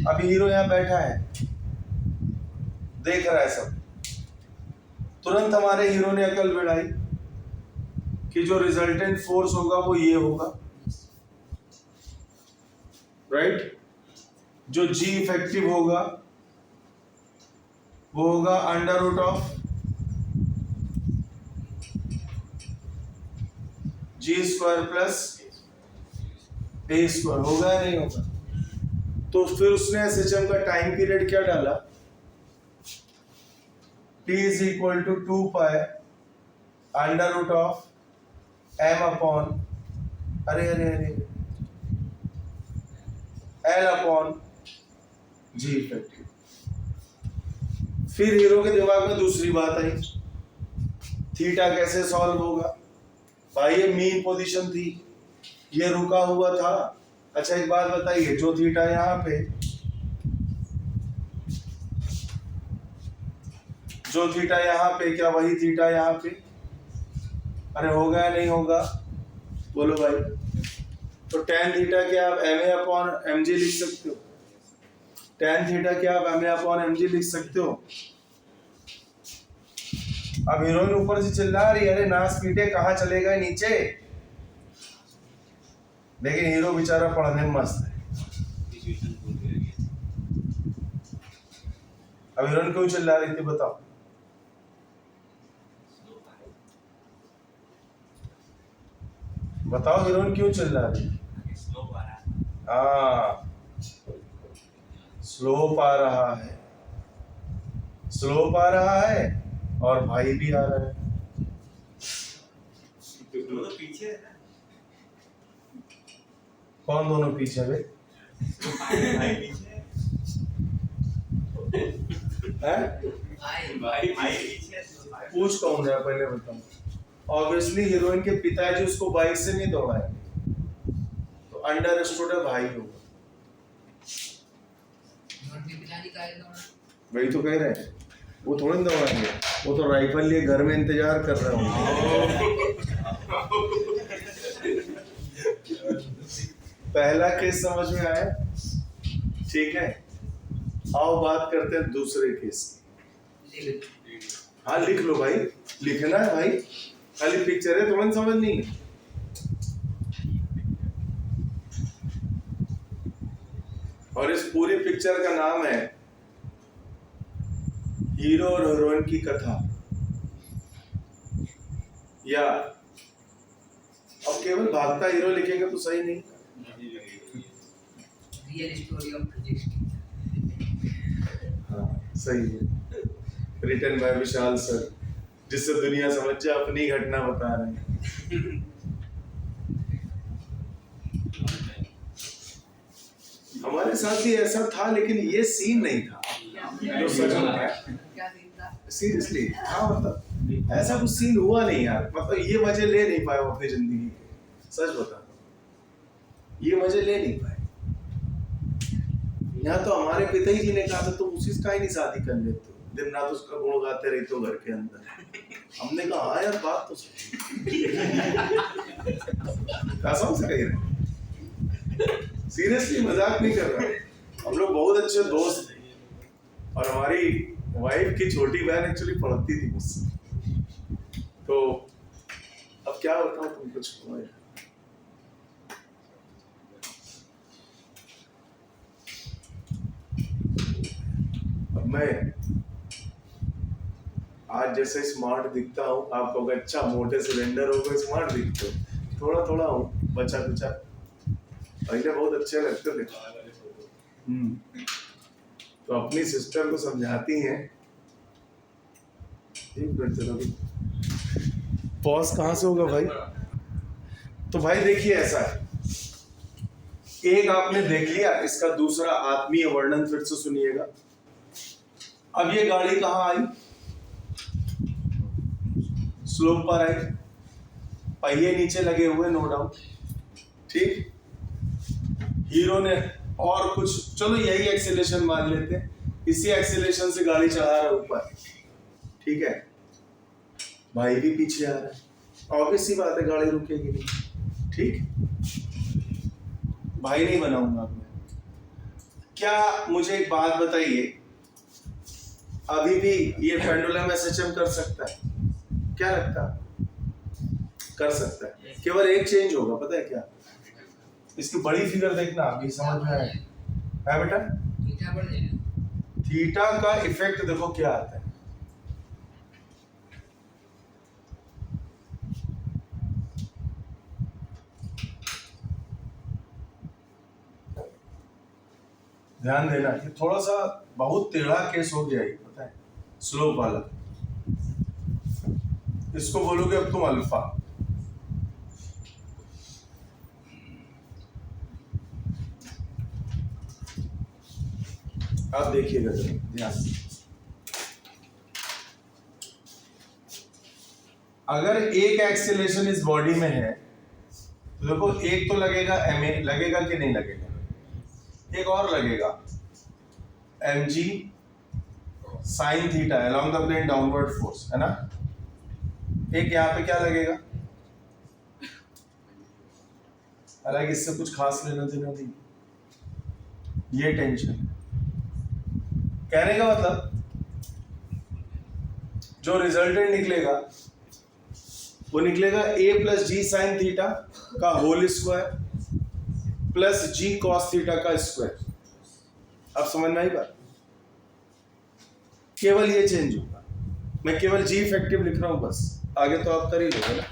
अभी हीरो यहाँ बैठा है, देख रहा है सब। तुरंत हमारे हीरो ने अकल भिड़ाई, कि जो रिजल्टेंट फोर्स होगा वो ये होगा, राइट। जो जी इफेक्टिव होगा वो होगा under root of g square plus a square, होगा या नहीं होगा? तो फिर उसने एसएचएम का टाइम पीरियड क्या डाला, T is equal to 2 pi under root of m upon अरे L अपॉन जी इफेक्टिव। फिर हीरो के दिमाग में दूसरी बात आई, थीटा कैसे सॉल्व होगा? भाई ये मीन पोजीशन थी, ये रुका हुआ था। अच्छा एक बात बताइए, जो थीटा यहाँ पे, जो थीटा यहाँ पे, क्या वही थीटा यहाँ पे? अरे होगा या नहीं होगा? बोलो भाई। तो tan थीटा क्या आप ma अपॉन mg लिख सकते हो? tan थीटा क्या आप ma अपॉन mg लिख सकते हो? अब हीरोइन ऊपर से चिल्ला रही है, अरे नास पीटे कहाँ चलेगा नीचे। लेकिन हीरो बेचारा पढ़ने में मस्त है। अब हीरोइन क्यों चिल्ला रही थी बताओ? बताओ हीरोइन क्यों चिल्ला रही? हाँ, स्लोप आ रहा है, स्लोप आ रहा है और भाई भी आ रहा है। दोनों पीछे है ना, कौन दोनों पीछे है? भाई पीछे हैं? भाई पीछे पूछ कौन रहा है पहले बताओ। ऑब्वियसली हीरोइन के पिताजी उसको बाइक से नहीं दौड़ाए, तो अंडरस्टूड है भाई होगा। वही तो कह रहे हैं, वो थोड़ी ना दौड़ाएंगे, वो तो राइफल लिए घर में इंतजार कर रहे होंगे। पहला केस समझ में आया? ठीक है, आओ बात करते हैं दूसरे केस की। हाँ लिख लो भाई, लिखना है भाई, खाली पिक्चर है तुरंत समझ नहीं है। और इस पूरी पिक्चर का नाम है हीरो और हीरोइन की कथा, या अब केवल भागता हीरो लिखेंगे तो सही नहीं। Real story of physics. हाँ सही है, रिटन बाय विशाल सर, जिससे दुनिया समझ जाए अपनी घटना बता रहे हैं। हमारे साथ भी ऐसा था, लेकिन ये सीन नहीं था जो सच में है। क्या सीन था? सीरियसली हाँ, मतलब ऐसा कुछ सीन हुआ नहीं यार, मतलब ये मजे ले नहीं पाए वो अपनी जिंदगी के, सच बता, ये मजे ले नहीं पाए। यहाँ तो हमारे पिताजी जी ने कहा था तुम उसी का ही नहीं शादी कर लेते हो, दिन रात उसका गुण गाते रहते हो घर के अंदर। हमने कहा हाँ यार बात तो सही, कसम से कह रहे, सीरियसली मजाक नहीं कर रहा। हम लोग बहुत अच्छे दोस्त थे, और हमारी वाइफ की छोटी बहन एक्चुअली पढ़ती थी मुझसे, तो अब क्या बताऊं तुम कुछ। अब मैं आज जैसे स्मार्ट दिखता हूँ, आप कहोगे अच्छा मोटे सिलेंडर हो गए स्मार्ट दिखते हो, थोड़ा थोड़ा हूँ, बचा कुचा, पहले बहुत अच्छे लगते थे। तो अपनी सिस्टर को समझाती हैं, एक मिनट चलो, पॉज कहाँ से होगा भाई? तो भाई देखिए ऐसा है, एक आपने देख लिया, इसका दूसरा आत्मीय वर्णन फिर से सुनिएगा। अब ये गाड़ी कहाँ आई? स्लोप पर आई, पहिए नीचे लगे हुए नो डाउट, ठीक। हीरो ने और कुछ, चलो यही एक्सीलरेशन मान लेते हैं, इसी एक्सीलरेशन से गाड़ी चढ़ा रहा है ऊपर, ठीक है। भाई भी पीछे आ रहा है, ऑब्वियस सी बात है गाड़ी रुकेगी नहीं, ठीक। भाई नहीं बनाऊंगा मैं। क्या मुझे एक बात बताइए, अभी भी ये पेंडुलम एसएचएम कर सकता है? क्या लगता? कर सकता है, केवल एक चेंज होगा, पता है क्या? इसकी बड़ी फिगर देखना, अभी समझ में आए है बेटा? थीटा बढ़ जाएगा। थीटा का इफेक्ट देखो क्या आता है। ध्यान देना, ये थोड़ा सा बहुत टेढ़ा केस हो गया, ये पता है, स्लोप वाला। इसको बोलोगे अब तुम अल्फा। अब देखिएगा ध्यान, अगर एक एक्सेलरेशन इस बॉडी में है तो देखो एक तो लगेगा ma, लगेगा कि नहीं लगेगा? एक और लगेगा mg sin theta along the plane downward force, है ना? एक यहाँ पे क्या लगेगा? हालांकि इससे कुछ खास लेना देना नहीं, ये टेंशन। कहने का मतलब जो रिजल्टेंट निकलेगा वो निकलेगा a plus g sine theta का whole square plus g cos theta का स्क्वायर। अब समझ में आई बात? केवल ये चेंज होगा, मैं केवल जी इफेक्टिव लिख रहा हूं बस, आगे तो आप कर ही लोगे ना।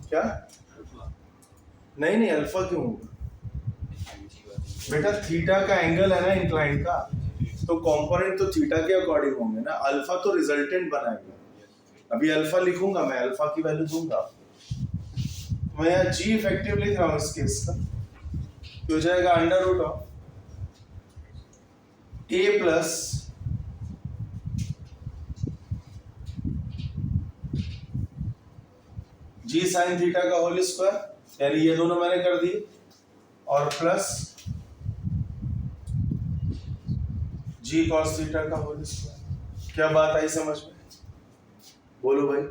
क्या? नहीं अल्फा क्यों होगा बेटा? थीटा का एंगल है ना इंक्लाइन का, तो कंपोनेंट तो थीटा के अकॉर्डिंग होंगे ना। अल्फा तो रिजल्टेंट बनाएगा। अभी अल्फा लिखूंगा मैं, अल्फा की वैल्यू दूंगा, मैं यहाँ जी इफेक्टिव लिख रहा हूँ इस केस का, तो हो जाएगा under root of a plus g sine theta का होल स्क्वायर, यानी ये दोनों मैंने कर दिए, और प्लस जी कॉस थीटा का होल स्क्वायर। क्या बात आई समझ में? बोलो भाई।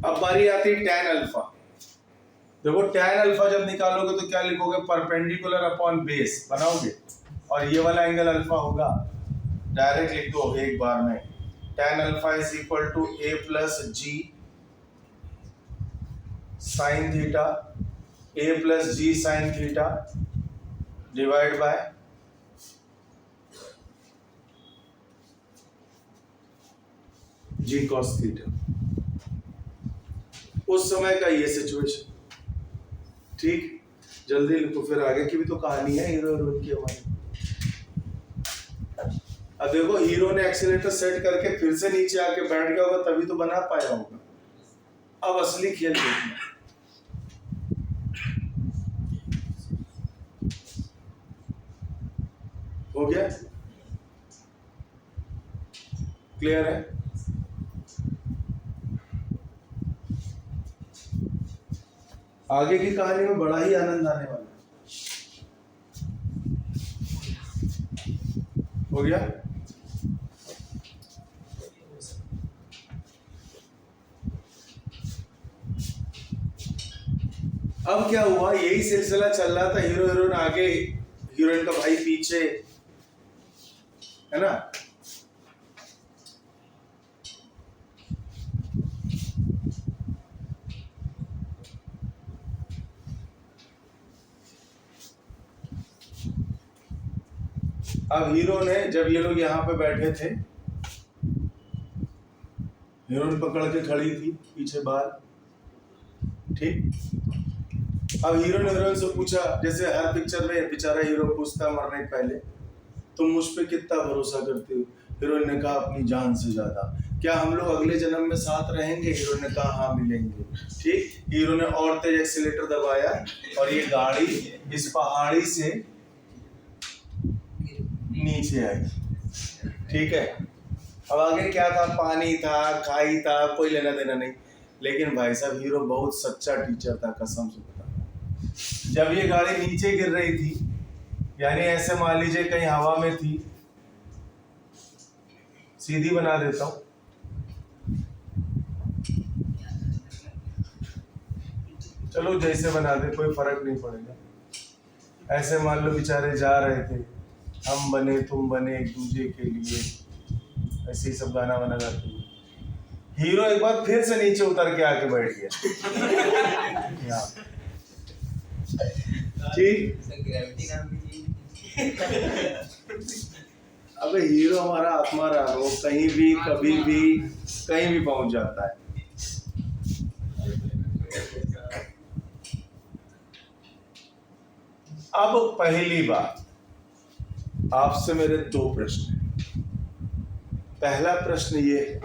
अब बारी आती है tan अल्फा। देखो tan अल्फा जब निकालोगे तो क्या लिखोगे? परपेंडिकुलर अपॉन बेस बनाओगे, और ये वाला एंगल अल्फा होगा, डायरेक्ट लिख दो एक बार में। tan alpha is equal to a plus g sine theta, a plus g sine theta divide by g cos theta. उस समय का ये सिचुएशन, ठीक? जल्दी लिखो, फिर आगे की भी तो कहानी है हीरो हीरोइन की हमारी। अब देखो हीरो ने एक्सीलरेटर सेट करके फिर से नीचे आके बैठ गया होगा, तभी तो बना पाया होगा। अब असली खेल देखना, हो गया? क्लियर है? आगे की कहानी में बड़ा ही आनंद आने वाला है। हो गया? अब क्या हुआ? यही सिलसिला चल रहा था, हीरो हीरोइन आगे, हीरोइन का भाई पीछे, है ना? अब हीरो ने, जब ये लोग यहाँ पे बैठे थे, हीरोइन पकड़ के खड़ी थी पीछे बाहर, ठीक? अब हीरो ने हीरोइन से पूछा, जैसे हर पिक्चर में बेचारा हीरो पूछता मरने के पहले, तुम मुझ पे कितना भरोसा करते हो? हीरोइन ने कहा अपनी जान से ज्यादा। क्या हम लोग अगले जन्म में साथ रहेंगे? हीरोइन ने कहा हाँ मिलेंगे। ठीक? हीरो ने और तेज एक्सीलेटर दबाया और ये गाड़ी इस पहाड़ी से नीचे आई। ठीक है? अब आगे क्या था? पानी था, खाई था, कोई लेना देना नहीं। लेकिन भाई साहब हीरो बहुत सच्चा टीचर था, कसम से बता। जब ये गाड़ी नीचे गिर रही थी, यानी ऐसे मान लीजिए कहीं हवा में थी, सीधी बना देता हूं, चलो जैसे बना दे कोई फर्क नहीं पड़ेगा। ऐसे मान लो बेचारे जा रहे थे, हम बने तुम बने एक दूसरे के लिए, ऐसे ही सब गाना वाना गाते हुए। हीरो एक बार फिर से नीचे उतर के आके बैठ गया यहाँ। ठीक, ग्रेविटी नाम की चीज। अबे हीरो हमारा आत्मा रहा, वो कहीं भी कभी भी कहीं भी पहुंच जाता है। अब पहली बात, आपसे मेरे दो प्रश्न हैं। पहला प्रश्न ये है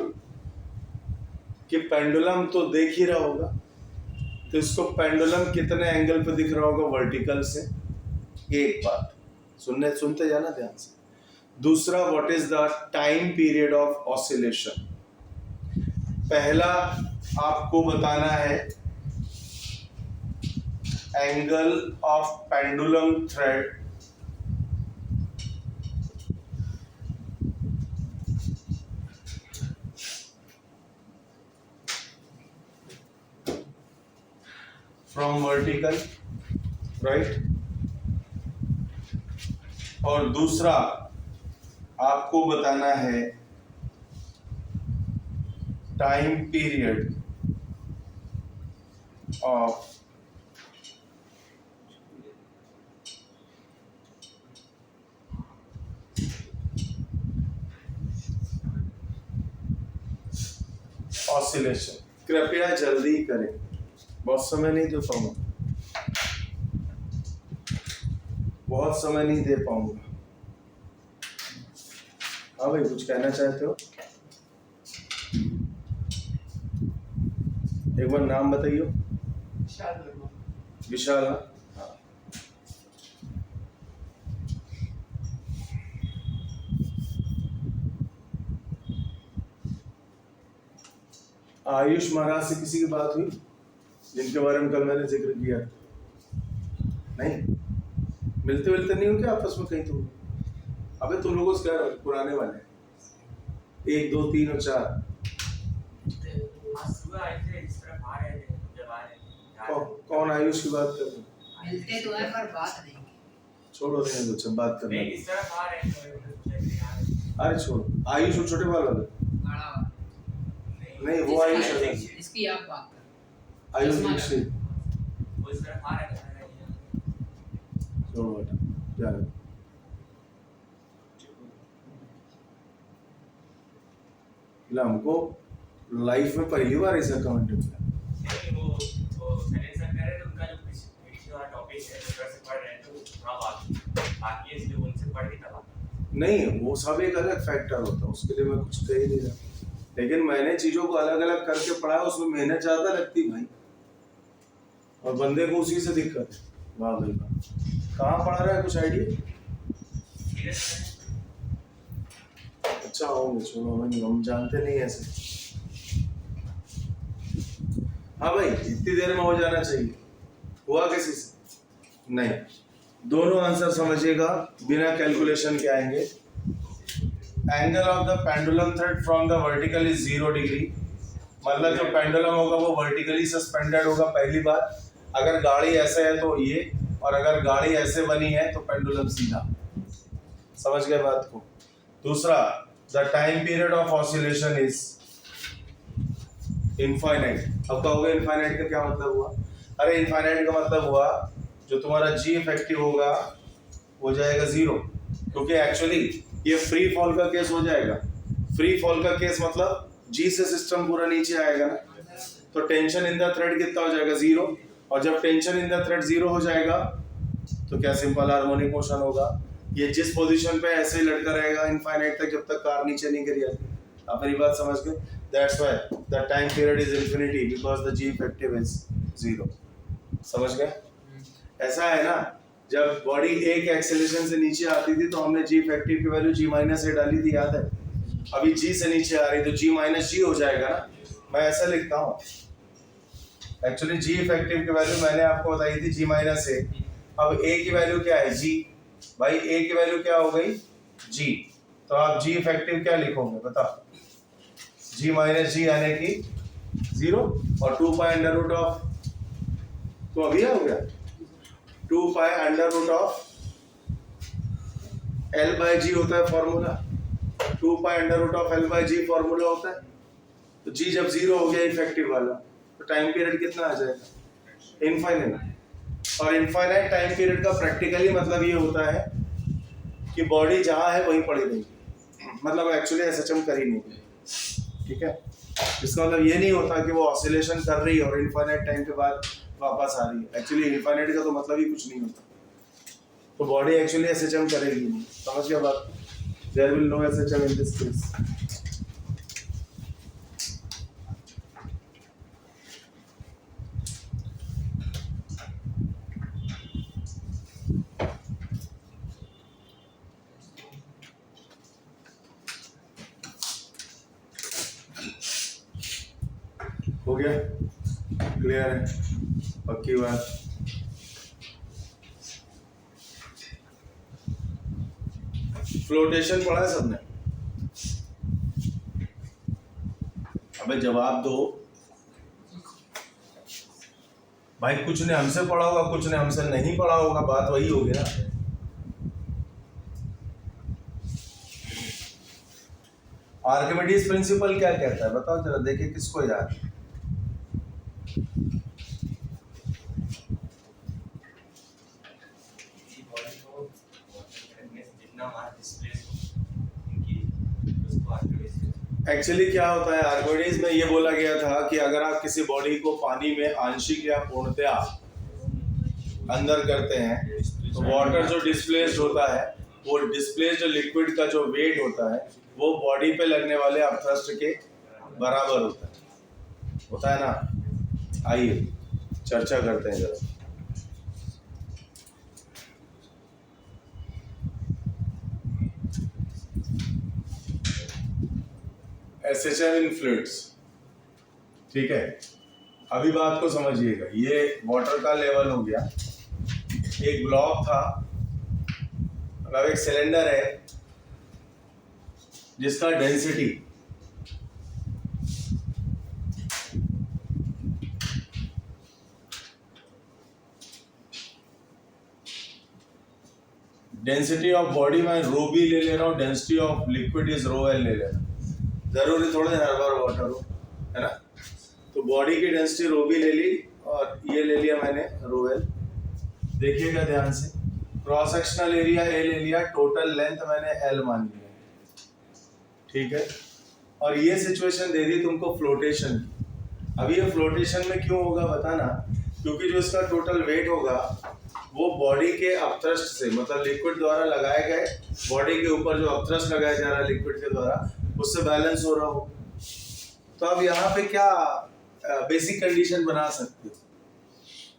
कि पेंडुलम तो देख ही रहा होगा, तो इसको पेंडुलम कितने एंगल पे दिख रहा होगा वर्टिकल से? एक बात सुनते जाना ध्यान से। दूसरा, what is the time period of oscillation? पहला आपको बताना है angle of pendulum thread from vertical, right? और दूसरा आपको बताना है टाइम पीरियड ऑफ ऑसिलेशन। कृपया जल्दी करें, बहुत समय नहीं दे पाऊंगा, बहुत समय नहीं दे पाऊंगा। हाँ भाई, कुछ कहना चाहते हो? एक बार नाम बताइए। विशाल। हाँ। आयुष महाराज से किसी की बात हुई जिनके बारे में कल मैंने जिक्र किया? नहीं, मिलते नहीं हो क्या आपस में कहीं? तुम अबे तुम लोगों से क्या पुराने वाले 1 2 3 और 4 कौन आयुष की बात कर रहे? मिलते तो है पर बात नहीं। छोड़ो, नहीं कुछ बात करना। इस तरफ आ रहे हैं। अरे छोड़ो, आयुष वो छोटे बाल वाले? बड़ा वाला। नहीं, वो आयुष है। इसकी आप बात कर। आयुष चश्मा दीक्षित। वो इस तरफ आ रहे हैं। छोड़ो बेटा, जाने दो। मतलब हमको लाइफ में पहली बार ऐसा कमेंट मिला। नहीं, वो सैलेंसर कर रहे थे, उनका जो पीछे वाला टॉपिक है उधर से पढ़ रहे हैं, तो थोड़ा बाकी है, इसलिए उनसे पढ़ भी था। नहीं, वो सब एक अलग फैक्टर होता है, उसके लिए मैं कुछ कह ही नहीं रहा, लेकिन मैंने चीजों को अलग अलग करके पढ़ा, उसमें मेहनत ज्यादा लगती भाई, और बंदे को उसी से दिक्कत है। वाह भाई वाह, कहाँ पढ़ा रहा है, कुछ आइडिया? अच्छा होंगे, छोड़ो, हम जानते नहीं ऐसे। हाँ भाई, इतनी देर में हो जाना चाहिए, हुआ किसी से? नहीं। दोनों आंसर समझिएगा, बिना कैलकुलेशन के आएंगे। Angle of the pendulum thread from the vertical is 0 degree, मतलब जो पेंडुलम होगा वो वर्टिकली सस्पेंडेड होगा। पहली बात, अगर गाड़ी ऐसे है तो ये, और अगर गाड़ी ऐसे बनी है तो पेंडुलम सीधा। समझ गए बात को? दूसरा, the time period of oscillation is infinite. अब कहोगे इनफाइनाइट का क्या मतलब हुआ? अरे इनफाइनाइट का मतलब हुआ जो तुम्हारा जी इफेक्टिव होगा हो जाएगा 0, क्योंकि एक्चुअली ये फ्री फॉल का केस हो जाएगा। फ्री फॉल का केस मतलब जी से सिस्टम पूरा नीचे आएगा ना, तो टेंशन इन द थ्रेड कितना हो जाएगा? 0। और जब टेंशन इन द थ्रेड 0 हो जाएगा तो क्या सिंपल हार्मोनिक मोशन होगा। ये जिस पोजीशन पे ऐसे ही लटका रहेगा इनफाइनाइट तक, जब तक कार नीचे नहीं गिर जाती। आप मेरी बात समझ गए? That's why the time period is infinity, because the g effective is 0। समझ गए? ऐसा है ना, जब बॉडी एक एक्सेलरेशन से नीचे आती थी तो हमने जी इफेक्टिव की वैल्यू जी माइनस ए डाली थी, याद है? अभी जी से नीचे आ रही तो जी माइनस जी हो जाएगा ना। मैं ऐसा लिखता हूँ, एक्चुअली जी इफेक्टिव की वैल्यू मैंने आपको बताई थी जी माइनस ए। अब ए की वैल्यू क्या है? जी। भाई ए की वैल्यू क्या हो गई? जी। तो आप जी इफेक्टिव क्या लिखोगे बताओ? जी माइनस जी यानी कि 0, और 2 पाई अंडर रूट ऑफ, तो अभी हो गया 2 pi under root of L by g होता है formula. 2 2 pi under root of L by g formula होता है। तो जी जब 0 हो गया इफेक्टिव वाला, तो टाइम पीरियड कितना आ जाएगा? इनफाइनाइट। और इनफाइनाइट टाइम पीरियड का प्रैक्टिकली मतलब ये होता है कि बॉडी जहाँ है वहीं पड़ी रहेगी, मतलब एक्चुअली एसएचएम कर ही नहीं रही। ठीक है, इसका मतलब ये नहीं होता कि वो ऑसिलेशन कर रही है और इनफाइनाइट टाइम के बाद वापस आ रही है। एक्चुअली इनफाइनाइट का तो मतलब ही कुछ नहीं होता। तो बॉडी एक्चुअली एसएचएम करेगी नहीं, समझ गया बात? There will no SHM in this case. हो गया? क्लियर है? पक्की बात? फ्लोटेशन पढ़ा है सबने? अबे जवाब दो भाई। कुछ ने हमसे पढ़ा होगा, कुछ ने हमसे नहीं पढ़ा होगा, बात वही होगी ना। आर्किमिडीज प्रिंसिपल क्या कहता है बताओ जरा, देखिए किसको याद है? किसी बॉडी को वाटर करने से जितना मास डिस्प्लेस हो उनकी उसको आर्किमिडीज। एक्चुअली क्या होता है आर्किमिडीज में, ये बोला गया था कि अगर आप किसी बॉडी को पानी में आंशिक या पूर्णतया अंदर करते हैं तो वाटर जो डिस्प्लेस्ड होता है, वो डिस्प्लेस्ड लिक्विड का जो वेट होता है वो बॉडी पे लगने वाले अपथ्रस्ट के बराबर होता है ना। आइए चर्चा करते हैं जरा। एसएचएम इन फ्लूइड्स, ठीक है। अभी बात को समझिएगा, ये वाटर का लेवल हो गया, एक ब्लॉक था, मतलब एक सिलेंडर है जिसका डेंसिटी ऑफ बॉडी में रो बी ले ले रहा हूँ, density of liquid is rho L ले ले रहा हूँ। जरूरी थोड़ा हर बार वाटर हो, है ना। तो बॉडी की डेंसिटी रो बी ले ली और ये ले लिया मैंने रो एल। देखिएगा ध्यान से, क्रॉस सेक्शनल एरिया ए ले लिया, टोटल लेंथ मैंने एल मान लिया, ठीक है। और ये सिचुएशन दे दी तुमको फ्लोटेशन की। अब ये फ्लोटेशन में क्यों होगा बताना, क्योंकि जो इसका टोटल वेट होगा वो बॉडी के अपथ्रस्ट से, मतलब लिक्विड द्वारा लगाए गए, बॉडी के ऊपर जो अपथ्रस्ट लगाया जा रहा है लिक्विड के द्वारा, उससे बैलेंस हो रहा हो। तो अब यहाँ पे क्या बेसिक कंडीशन बना सकते हो?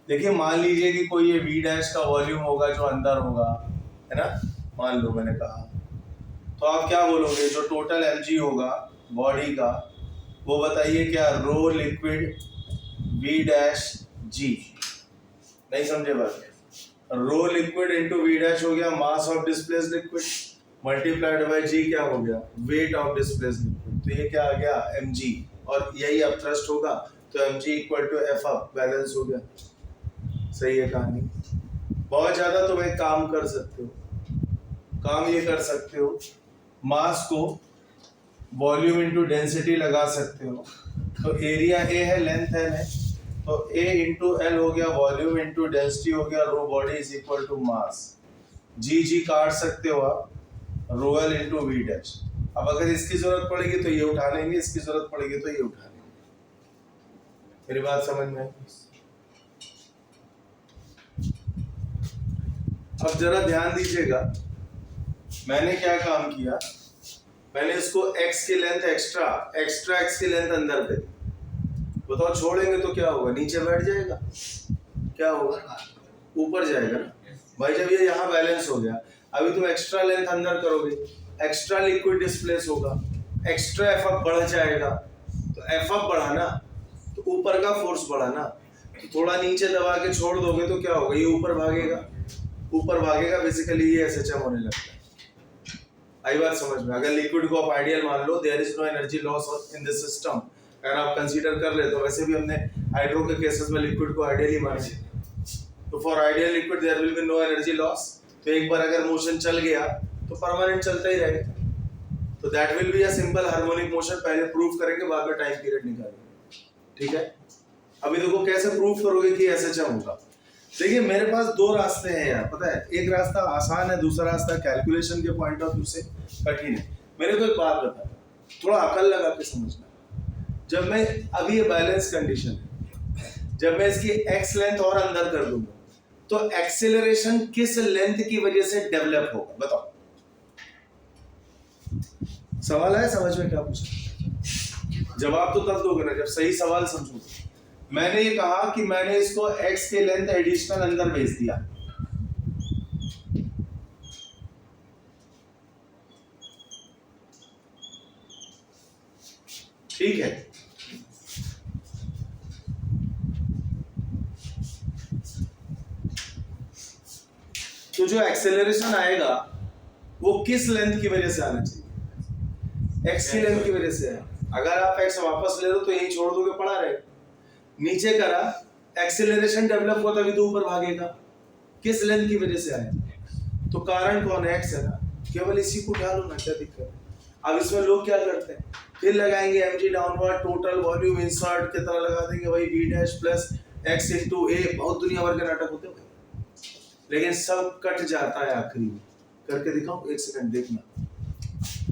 देखिए मान लीजिए कि कोई ये वी डैश का वॉल्यूम होगा जो अंदर होगा, है ना, मान लो मैंने कहा, तो आप क्या बोलोगे, जो टोटल mg होगा बॉडी का वो बताइए क्या, rho liquid V dash g. नहीं समझे बात? Rho liquid into V dash हो गया mass of displaced liquid, multiplied by g क्या हो गया, वेट ऑफ डिस्प्लेस्ड लिक्विड। तो ये क्या आ गया, mg, और यही अपथ्रस्ट होगा तो mg equal to F up, balance हो गया। सही है कहानी। बहुत ज्यादा तुम एक काम कर सकते हो, काम ये कर सकते हो, मास को वॉल्यूम इंटू डेंसिटी लगा सकते हो। तो एरिया ए है, लेंथ एल है, तो ए इंटू एल हो गया, वॉल्यूम इंटू डेंसिटी हो गया, rho body is equal to mass. G g काट सकते हो आप, rho L into V dash. अब अगर इसकी जरूरत पड़ेगी तो ये उठा लेंगे, इसकी जरूरत पड़ेगी तो ये उठा लेंगे। मेरी बात समझ में आई? अब जरा ध्यान दीजिएगा, मैंने क्या काम किया, मैंने इसको x की लेंथ एक्स्ट्रा x की लेंथ अंदर कर दी। बताओ छोड़ेंगे तो क्या होगा, नीचे बैठ जाएगा, क्या होगा, ऊपर जाएगा ना भाई। जब ये यहाँ बैलेंस हो गया, अभी तुम एक्स्ट्रा लेंथ अंदर करोगे, एक्स्ट्रा लिक्विड डिस्प्लेस होगा, एक्स्ट्रा एफ अप बढ़ जाएगा। तो एफ अप बढ़ा ना तो ऊपर का फोर्स बढ़ा ना, तो थोड़ा नीचे दबा के छोड़ दोगे तो क्या होगा, ये ऊपर भागेगा, ऊपर भागेगा, बेसिकली ये एसएचएम होने लगता है। आई बात समझ में? अगर लिक्विड को आप आइडियल मान लो, there is no energy loss in this system, अगर आप कंसीडर कर ले तो वैसे भी हमने हाइड्रो के केसेस में लिक्विड को आइडियली माना। तो for ideal liquid there will be no energy loss. तो एक बार अगर मोशन चल गया तो परमानेंट चलता ही रहेगा, तो that will be a simple harmonic motion, पहले प्रूव करेंगे बाद में टाइम पीरियड निकालेंगे, ठीक है। अभी देखो कैसे प्रूव करोगे कि एसएचएम होगा। देखिए मेरे पास दो रास्ते हैं यार, पता है, एक रास्ता आसान है, दूसरा रास्ता कैलकुलेशन के पॉइंट ऑफ व्यू से कठिन है। मेरे को एक बात बता, थोड़ा अकल लगा के समझना। जब मैं अभी ये बैलेंस कंडीशन है, जब मैं इसकी एक्स लेंथ और अंदर कर दूंगा तो एक्सेलरेशन किस लेंथ की वजह से डेवलप होगा, बताओ। सवाल है समझ में क्या पूछा? जवाब तो तब दोगे ना जब सही सवाल समझोगे। मैंने ये कहा कि मैंने इसको x के लेंथ एडिशनल अंदर भेज दिया, ठीक है। तो जो एक्सेलरेशन आएगा वो किस लेंथ की वजह से आना चाहिए? x की लेंथ की वजह से है। अगर आप x वापस ले लो तो यही छोड़ दोगे, पड़ा रहेगा। नीचे करा, एक्सेलरेशन डेवलप हुआ तभी तो ऊपर भागेगा, किस लेंथ की वजह से आएगा? तो कारण कौन है? x है ना, केवल इसी को डालो ना, क्या दिक्कत है? अब इसमें लोग क्या करते हैं, फिर लगाएंगे mg downward total volume insert की तरह लगा देंगे भाई v dash plus x into a, बहुत दुनिया भर के नाटक होते हैं, लेकिन सब कट जाता है आखिरी में। करके दिखाऊं, एक सेकंड देखना।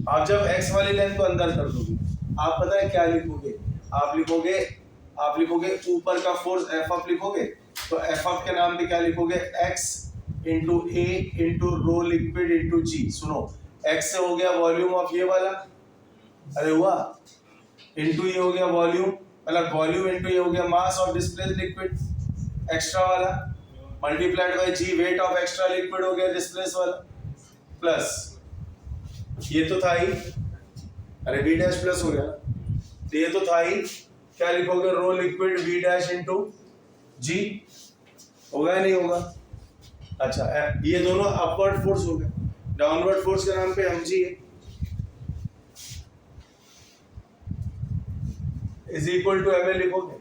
आप जब x वाली लेंथ को अंदर कर दोगे, आप पता है क्या लिखोगे? आप लिखोगे ऊपर का फोर्स एफ अप लिखोगे, तो एफ अप के नाम पे क्या लिखोगे? x इंटू ए इंटू रो लिक्विड इंटू जी। सुनो, x से हो गया वॉल्यूम ऑफ ये वाला, अरे हुआ, इंटू ये हो गया वॉल्यूम, मतलब वॉल्यूम इंटू ये हो गया mass of displaced liquid extra वाला, multiplied by g weight of extra liquid हो गया डिस्प्लेस वाला, प्लस ये तो था ही, अरे v डैश प्लस हो गया ना, तो ये तो था ही, क्या लिखोगे? Rho liquid v dash into g, होगा या नहीं होगा? अच्छा, ये दोनों अपवर्ड फोर्स हो गए, डाउनवर्ड फोर्स के नाम पे mg है, इज इक्वल टू ma लिखोगे।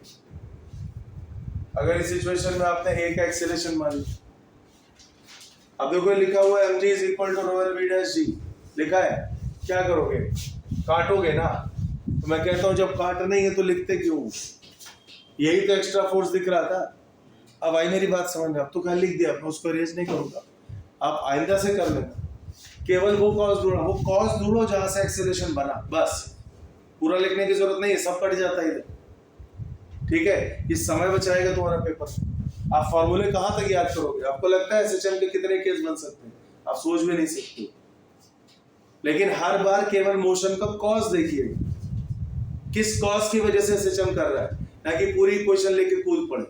अगर इस सिचुएशन में आपने एक एक्सेलरेशन मान ली, अब देखो लिखा हुआ है mg is equal to rho L v dash g, लिखा है, क्या करोगे? काटोगे ना। तो मैं कहता हूं जब काटना ही है तो लिखते क्यों? यही तो एक्स्ट्रा फोर्स दिख रहा था। अब आई मेरी बात समझ में, अब तो क्या लिख दिया, मैं उसको रेज नहीं करूंगा, आप आइंदा से कर लेना। केवल वो कॉस ढूंढो जहां से एक्सेलरेशन बना, बस, पूरा लिखने की जरूरत नहीं है, सब कट जाता है इधर, ठीक है। ये समय बचाएगा तुम्हारा पेपर। आप फॉर्मूले कहां तक याद करोगे? आपको लगता है एसएचएम के कितने केस बन सकते हैं? आप सोच भी नहीं सकते। लेकिन हर बार केवल मोशन का कॉज देखिएगा, किस कॉज की वजह से एसएचएम कर रहा है, ना कि पूरी इक्वेशन लेके कूद पड़े।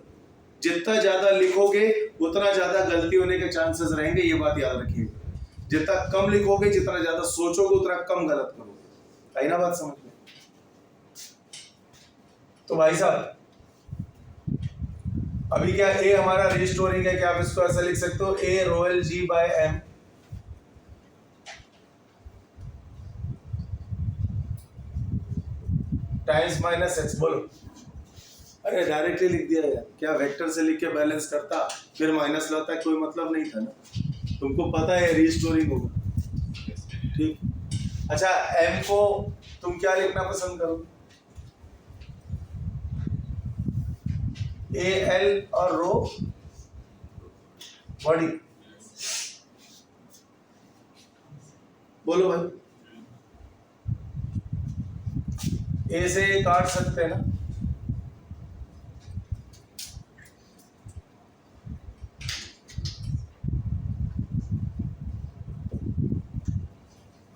जितना ज्यादा लिखोगे उतना ज्यादा गलती होने के चांसेस रहेंगे, ये बात याद रखिएगा। जितना कम लिखोगे, जितना ज्यादा सोचोगे, उतना कम गलत करोगे। आई ना बात समझ में? तो भाई साहब, अभी क्या ए हमारा रिस्टोरिंग है, क्या आप इसको ऐसा लिख सकते हो? A rho L g by M times minus x. बोलो, अरे डायरेक्टली लिख दिया यार, क्या वेक्टर से लिख के बैलेंस करता फिर माइनस लाता, कोई मतलब नहीं था ना। तुमको पता है रिस्टोरिंग होगा, ठीक। अच्छा, एम को तुम क्या लिखना पसंद करोगे? ए एल और रो बॉडी। बोलो भाई, ए से काट सकते हैं ना?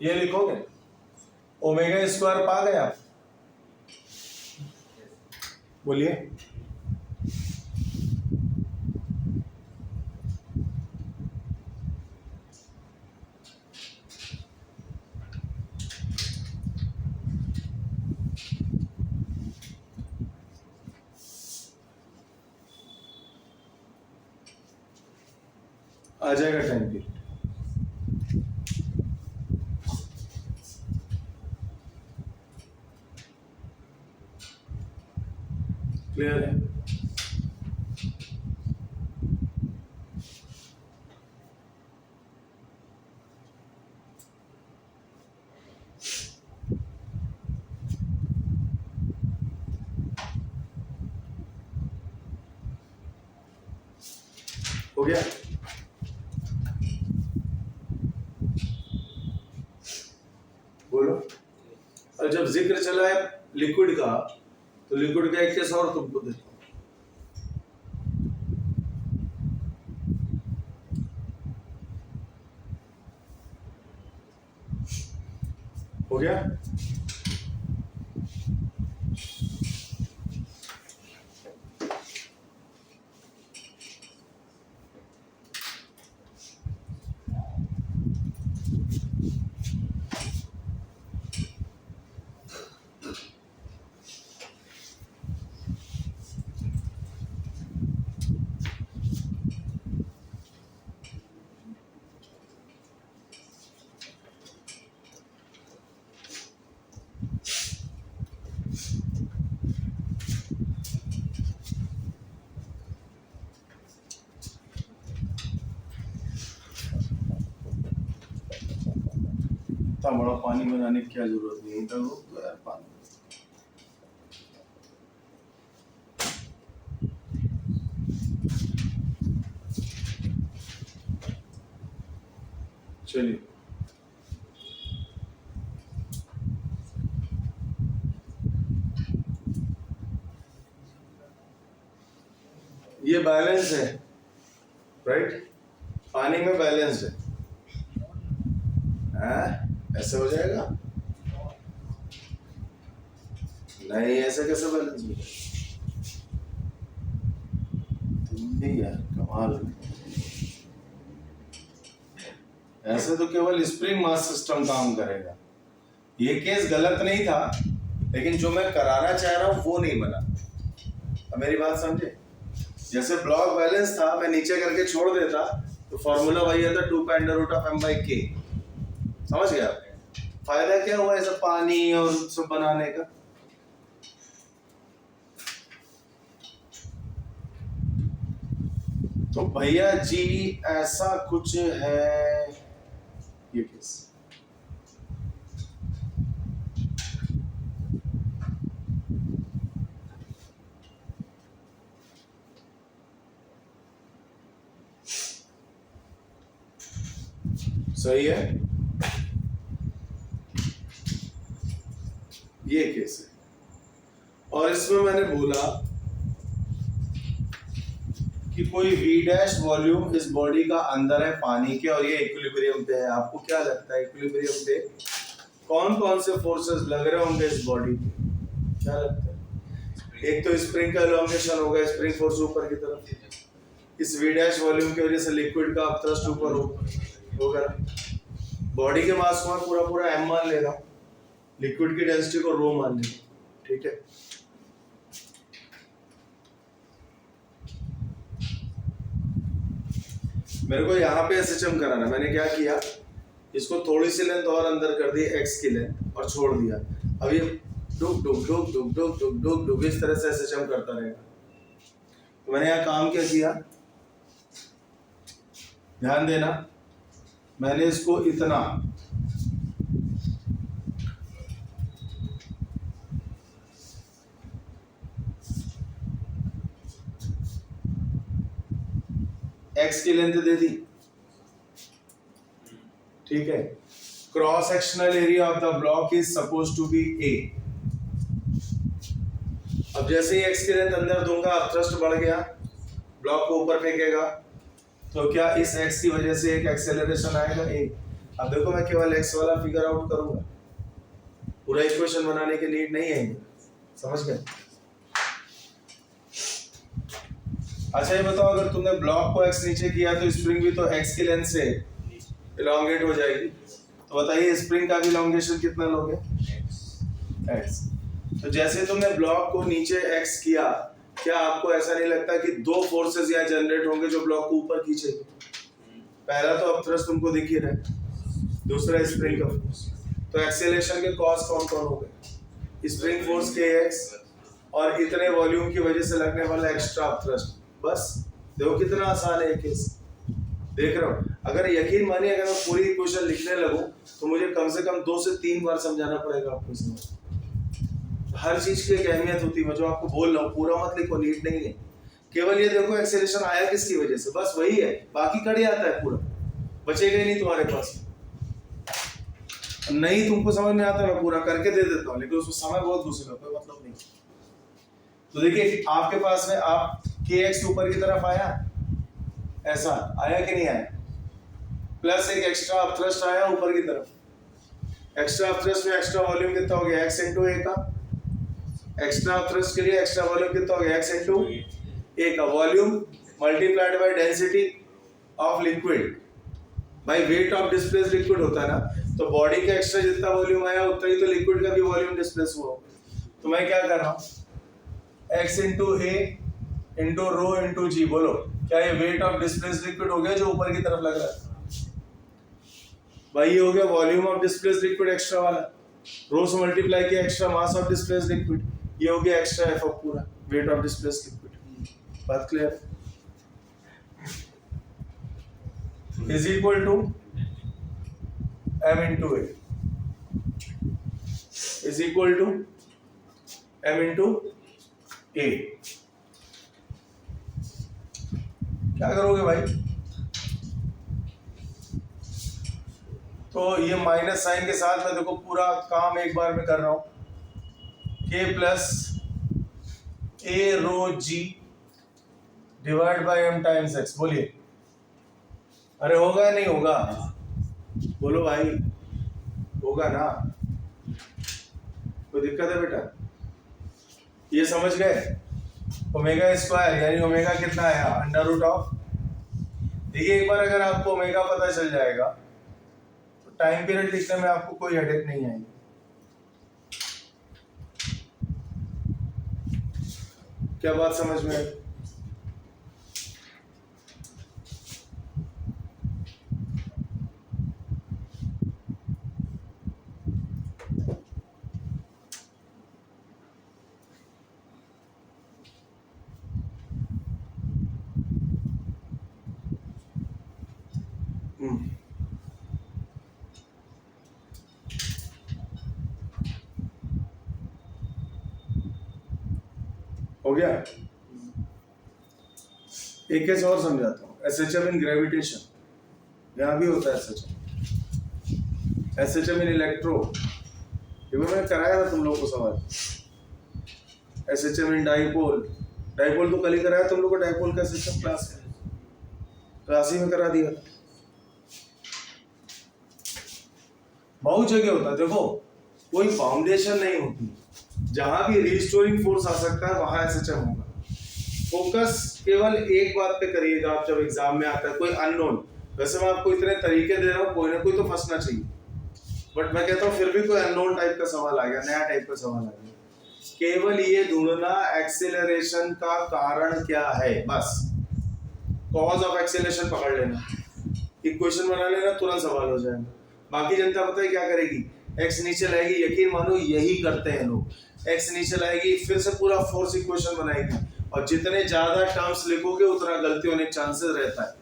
ये लिखोगे, ओमेगा स्क्वायर पा गए आप? बोलिए। आ जाएगा टाइम पीरियड। क्लियर है? गया? बोलो। और जब जिक्र चला है लिक्विड का, तो लिक्विड का एक केस और तुमको देता हूं। हो गया? इतना बड़ा पानी बनाने की क्या जरूरत नहीं है, इधर रोक दो यार पानी। चलिए, ये बैलेंस है, राइट? पानी में बैलेंस है, ऐसे हो जाएगा? नहीं, ऐसे कैसे बैलेंस हो जाएगा? तुम भी यार कमाल हो। ऐसे तो केवल स्प्रिंग मास सिस्टम काम करेगा। ये केस गलत नहीं था, लेकिन जो मैं कराना चाह रहा हूं वो नहीं बना। अब मेरी बात समझे? जैसे ब्लॉक बैलेंस था, मैं नीचे करके छोड़ देता तो फॉर्मूला वही आता 2 √m/k। समझ गया? फायदा क्या हुआ ऐसा पानी और सब बनाने का? तो भैया जी ऐसा कुछ है ये केस। सही है, ये केस है। और इसमें मैंने बोला कि कोई V डैश वॉल्यूम इस बॉडी का अंदर है पानी के, और ये इक्विलिब्रियम पे है। आपको क्या लगता है इक्विलिब्रियम पे कौन कौन से फोर्सेस लग रहे होंगे इस बॉडी पे? क्या लगता है? एक तो स्प्रिंग का एलोंगेशन होगा, स्प्रिंग फोर्स ऊपर की तरफ, इस V डैश वॉल्यूम की वजह से लिक्विड का अपथ्रस्ट ऊपर होगा। बॉडी के मास को पूरा पूरा m मान लेगा, लिक्विड की डेंसिटी को रो मान लेगा, ठीक है? मेरे को यहाँ पे SHM कराना, मैंने क्या किया, इसको थोड़ी सी लेंथ और अंदर कर दी, x की लेंथ, और छोड़ दिया। अब ये डुक डुक डुक डुक डुक डुक डुक डुक इस तरह से SHM करता रहेगा। तो मैंने यहाँ काम क्या किया, ध्यान देना, मैंने इसको इतना x की लेंथ दे दी, ठीक है? Cross sectional area of the block is suppose to be a। अब जैसे ही x की लेंथ अंदर दूंगा, अपथ्रस्ट बढ़ गया, ब्लॉक को ऊपर फेंकेगा, तो क्या इस x की वजह से एक एक्सेलरेशन आएगा a। अब देखो मैं केवल x वाला फिगर आउट करूंगा, पूरा इक्वेशन बनाने की नीड नहीं है, समझ गए? अच्छा ये बताओ, अगर तुमने ब्लॉक को x नीचे किया तो स्प्रिंग भी तो x की लेंथ से इलोंगेट हो जाएगी। तो बताइए स्प्रिंग का भी इलोंगेशन कितना लोगे? x। तो जैसे तुमने ब्लॉक को नीचे x किया, क्या आपको ऐसा नहीं लगता कि दो फोर्सेस यहाँ जनरेट होंगे जो ब्लॉक को ऊपर खींचेंगे? पहला तो अपथ्रस्ट तुमको दिख ही रहा है, दूसरा स्प्रिंग का फोर्स। तो एक्सेलरेशन के कॉज कौन कौन हो गए? स्प्रिंग फोर्स kx और इतने वॉल्यूम की वजह से लगने वाला एक्स्ट्रा अपथ्रस्ट। बस देखो कितना आसान है ये केस, देख रहा हूँ। अगर यकीन मानिए, अगर मैं पूरी इक्वेशन लिखने लगूं तो मुझे कम से कम 2 से 3 बार समझाना पड़ेगा आपको इसमें। हर चीज की एक अहमियत होती है, मैं जो आपको बोल रहा हूँ पूरा मत लिखो, नीड नहीं है। केवल ये देखो एक्सेलरेशन आया किसकी वजह से, बस वही है, बाकी कट जाता है पूरा, बचेगा ही नहीं तुम्हारे पास। नहीं तुमको समझ में आता, मैं पूरा करके दे देता हूँ, लेकिन उसमें समय बहुत घुसेगा, कोई मतलब नहीं। तो देखिए आपके पास में आप kx ऊपर की तरफ आया, ऐसा आया कि नहीं आया, प्लस एक एक्स्ट्रा अपथ्रस्ट आया ऊपर की तरफ, एक्स्ट्रा अपथ्रस्ट में एक्स्ट्रा वॉल्यूम कितना हो गया x इंटू ए का, एक्स्ट्रा अपथ्रस्ट के लिए एक्स्ट्रा वॉल्यूम कितना हो गया x इंटू ए का volume multiplied by density of liquid भाई वेट ऑफ डिस्प्लेस्ड लिक्विड होता है ना, तो बॉडी के एक्स्ट्रा जितना वॉल्यूम आया उतना ही तो लिक्विड का भी वॉल्यूम डिस्प्लेस हुआ। तो मैं क्या कर रहा हूँ x इंटू ए इंटू रो इंटू जी, बोलो क्या ये वेट ऑफ डिस्प्लेस्ड लिक्विड हो गया जो ऊपर की तरफ लग रहा है भाई, ये हो गया volume of displaced liquid extra वाला, रो से मल्टीप्लाई किया extra mass of displaced liquid, ये हो गया एक्स्ट्रा एफ ऑफ पूरा वेट ऑफ डिस्प्लेस्ड लिक्विड। बात clear? Is equal to m into a, is equal to m into a. क्या करोगे भाई, तो ये माइनस साइन के साथ मैं देखो पूरा काम एक बार में कर रहा हूं, k plus a rho g divide by m times x, बोलिए अरे होगा या नहीं होगा, बोलो भाई होगा ना, कोई दिक्कत है बेटा? ये समझ गए, ओमेगा स्क्वायर यानी ओमेगा कितना आया अंडर रूट ऑफ, देखिए एक बार अगर आपको ओमेगा पता चल जाएगा तो टाइम पीरियड लिखने में आपको कोई हेडेक नहीं आएगी। क्या बात समझ में आई? हो गया? एक केस और समझाता हूँ, SHM इन ग्रेविटेशन, यहाँ भी होता है SHM, SHM इन इलेक्ट्रो, ये मैंने कराया था तुम लोगों को सवाल, SHM इन डाइपोल, डाइपोल तो कल ही कराया तुम लोग को, डाइपोल का SHM क्लास ही में करा दिया। बहुत जगह होता है, देखो कोई फाउंडेशन नहीं होती, जहां भी रिस्टोरिंग फोर्स आ सकता है वहां SHM होगा। फोकस केवल एक बात पे करिएगा आप जब एग्जाम में आता है, कोई अननोन, वैसे मैं आपको इतने तरीके दे रहा हूँ, कोई ना कोई तो फंसना चाहिए, बट मैं कहता हूँ फिर भी कोई अननोन टाइप का सवाल आ गया, नया टाइप का सवाल आ गया, केवल ये ढूंढना एक्सेलरेशन का कारण क्या है, बस कॉज ऑफ एक्सेलरेशन पकड़ लेना, इक्वेशन बना लेना, तुरंत सवाल हो जाएगा। बाकी जनता पता है क्या करेगी, एक्स नीचे लाएगी, यकीन मानो यही करते हैं लोग, एक्स नीचे लाएगी फिर से पूरा फोर्स इक्वेशन बनाएगी, और जितने ज्यादा टर्म्स लिखोगे उतना गलती होने के चांसेस रहता है।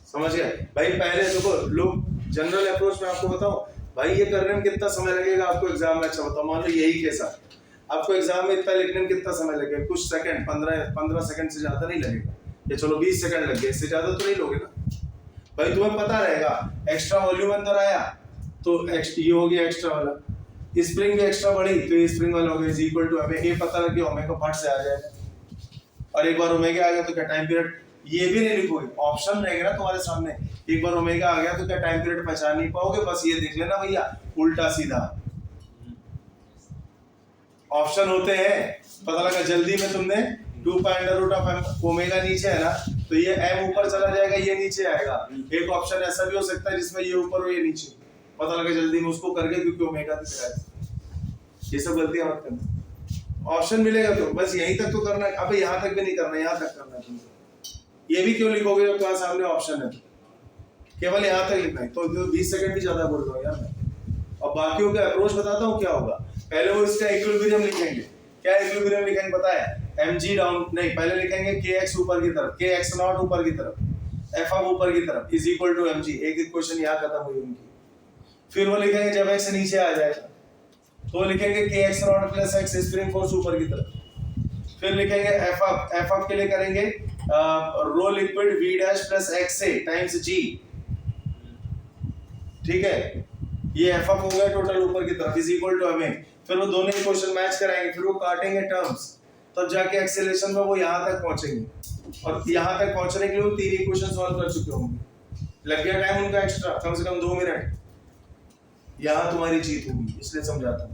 समझ गए भाई? पहले देखो लोग जनरल अप्रोच में आपको बताओ भाई ये करने में कितना समय लगेगा आपको एग्जाम में, अच्छा बताओ मान लो यही केस है, आपको एग्जाम में इतना लिखने में कितना समय लगेगा, कुछ सेकंड, 15 सेकंड से ज्यादा नहीं लगेगा, या चलो 20 सेकंड लग गए, इससे ज्यादा तो नहीं लोगे ना भाई। तुम्हें पता रहेगा एक्स्ट्रा वॉल्यूम अंदर आया तो ये हो गया एक्स्ट्रा वाला, स्प्रिंग भी एक्स्ट्रा बढ़ी तो ये स्प्रिंग वाला हो गया, इज इक्वल टू, हमें ये पता लग गया ओमेगा फट से आ जाएगा, और एक बार ओमेगा आ गया तो क्या टाइम पीरियड, ये भी नहीं लिखोगे, ऑप्शन रहेगा ना तुम्हारे सामने, एक बार ओमेगा आ गया तो क्या टाइम पीरियड पहचान नहीं पाओगे, बस ये देख लेना भैया उल्टा सीधा ऑप्शन होते हैं। पता लगा जल्दी में तुमने 2 pi under root of omega नीचे है ना, तो ये m ऊपर चला जाएगा, ये नीचे आएगा, एक ऑप्शन ऐसा भी हो सकता है जिसमें ये ऊपर हो ये नीचे, पता लगा जल्दी में उसको करके क्योंकि ओमेगा दिख रहा है। ये सब गलतियां मत करना, ऑप्शन मिलेगा तो बस यहीं तक तो करना है, अबे यहाँ तक भी नहीं करना, यहाँ तक करना है तुमको। ये भी क्यों लिखोगे जब तुम्हारे सामने ऑप्शन है, केवल यहाँ तक लिखना है, तो 20 सेकंड भी ज्यादा बोल रहा हूँ यार मैं। और बाकियों का अप्रोच बताता हूँ क्या होगा, पहले वो इसका इक्विलिब्रियम लिखेंगे, क्या इक्विलिब्रियम लिखेंगे पता है, mg डाउन नहीं, पहले लिखेंगे kx ऊपर की तरफ, kx नॉट ऊपर की तरफ, f ऊपर की तरफ इज इक्वल टू mg, एक इक्वेशन यहाँ खत्म हुई उनकी। फिर वो लिखेंगे जब x नीचे आ जाएगा तो लिखेंगे kx not plus x spring force ऊपर की तरफ, फिर लिखेंगे एफ अप के लिए करेंगे rho liquid V dash plus x a times g, ठीक है, ये एफ अप हो गया टोटल ऊपर की तरफ इज इक्वल टू हमें, फिर वो दोनों इक्वेशन मैच कराएंगे, फिर वो काटेंगे टर्म्स, तब जाके एक्सेलरेशन में वो यहाँ तक पहुंचेंगे, और यहाँ तक पहुंचने के लिए वो 3 इक्वेशन सॉल्व कर चुके होंगे, लग गया टाइम उनका एक्स्ट्रा कम से कम 2 मिनट, यहाँ तुम्हारी जीत होगी, इसलिए समझाता हूँ।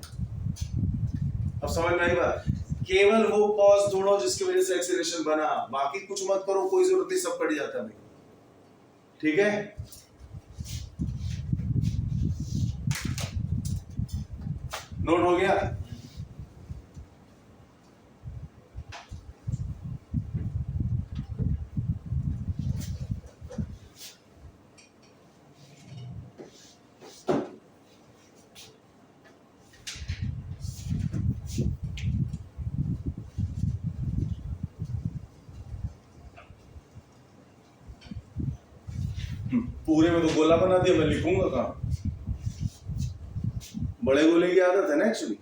अब समझ में आई बात, केवल वो कॉज ढूंढो जिसकी वजह से एक्सेलरेशन बना, बाकी कुछ मत करो, कोई जरूरत नहीं, सब पड़ जाता है, ठीक है। नोट हो गया? पूरे में तो गोला बना दिया, मैं लिखूंगा कहाँ? बड़े गोले की आदत है ना एक्चुअली।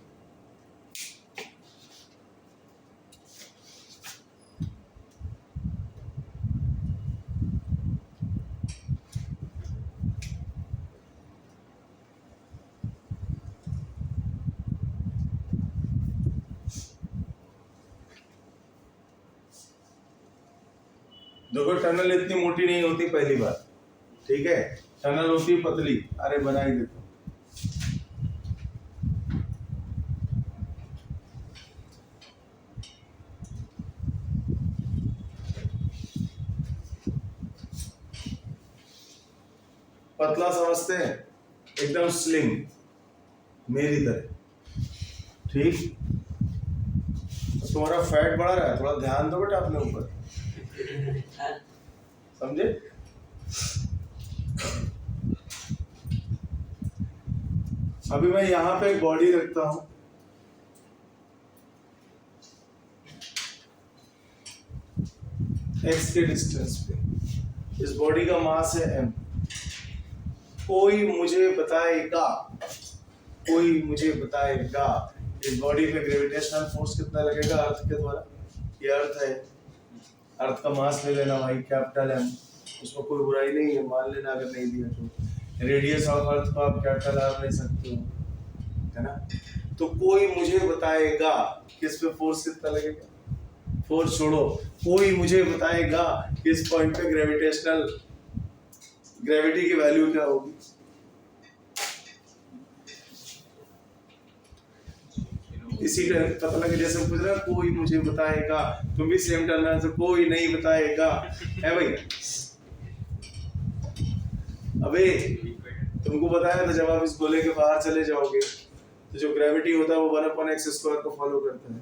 देखो टनल इतनी मोटी नहीं होती पहली बार, ठीक है, टनल होती पतली, अरे बना ही देता। पतला समझते हैं, एकदम स्लिम मेरी तरह, ठीक। तुम्हारा फैट बढ़ रहा है, थोड़ा ध्यान दो बेटा अपने ऊपर, समझे। अभी मैं यहां पे एक बॉडी रखता हूं, एक्स के डिस्टेंस पे, इस बॉडी का मास है m, कोई मुझे बताएगा इस बॉडी पे ग्रेविटेशनल फोर्स कितना लगेगा अर्थ के द्वारा। ये अर्थ है, अर्थ का मास ले लेना भाई, कैपिटल एम, उसमें कोई बुराई नहीं है, मान लेना अगर नहीं दिया तो। रेडियस ऑफ अर्थ को आप कैपिटल आर ले सकते हो, है ना। तो कोई मुझे बताएगा कि इस पे फोर्स कितना लगेगा, फोर्स छोड़ो, कोई मुझे बताएगा कि इस पॉइंट पे ग्रेविटी की वैल्यू क्या होगी। इसी तरह पता लगे, जैसे पूछ रहा कोई मुझे बताएगा, तुम भी सेम टर्म से कोई नहीं बताएगा, है भाई। अबे तुमको बताया था जब आप इस गोले के बाहर चले जाओगे तो जो ग्रेविटी होता है वो 1/x² को फॉलो करता है,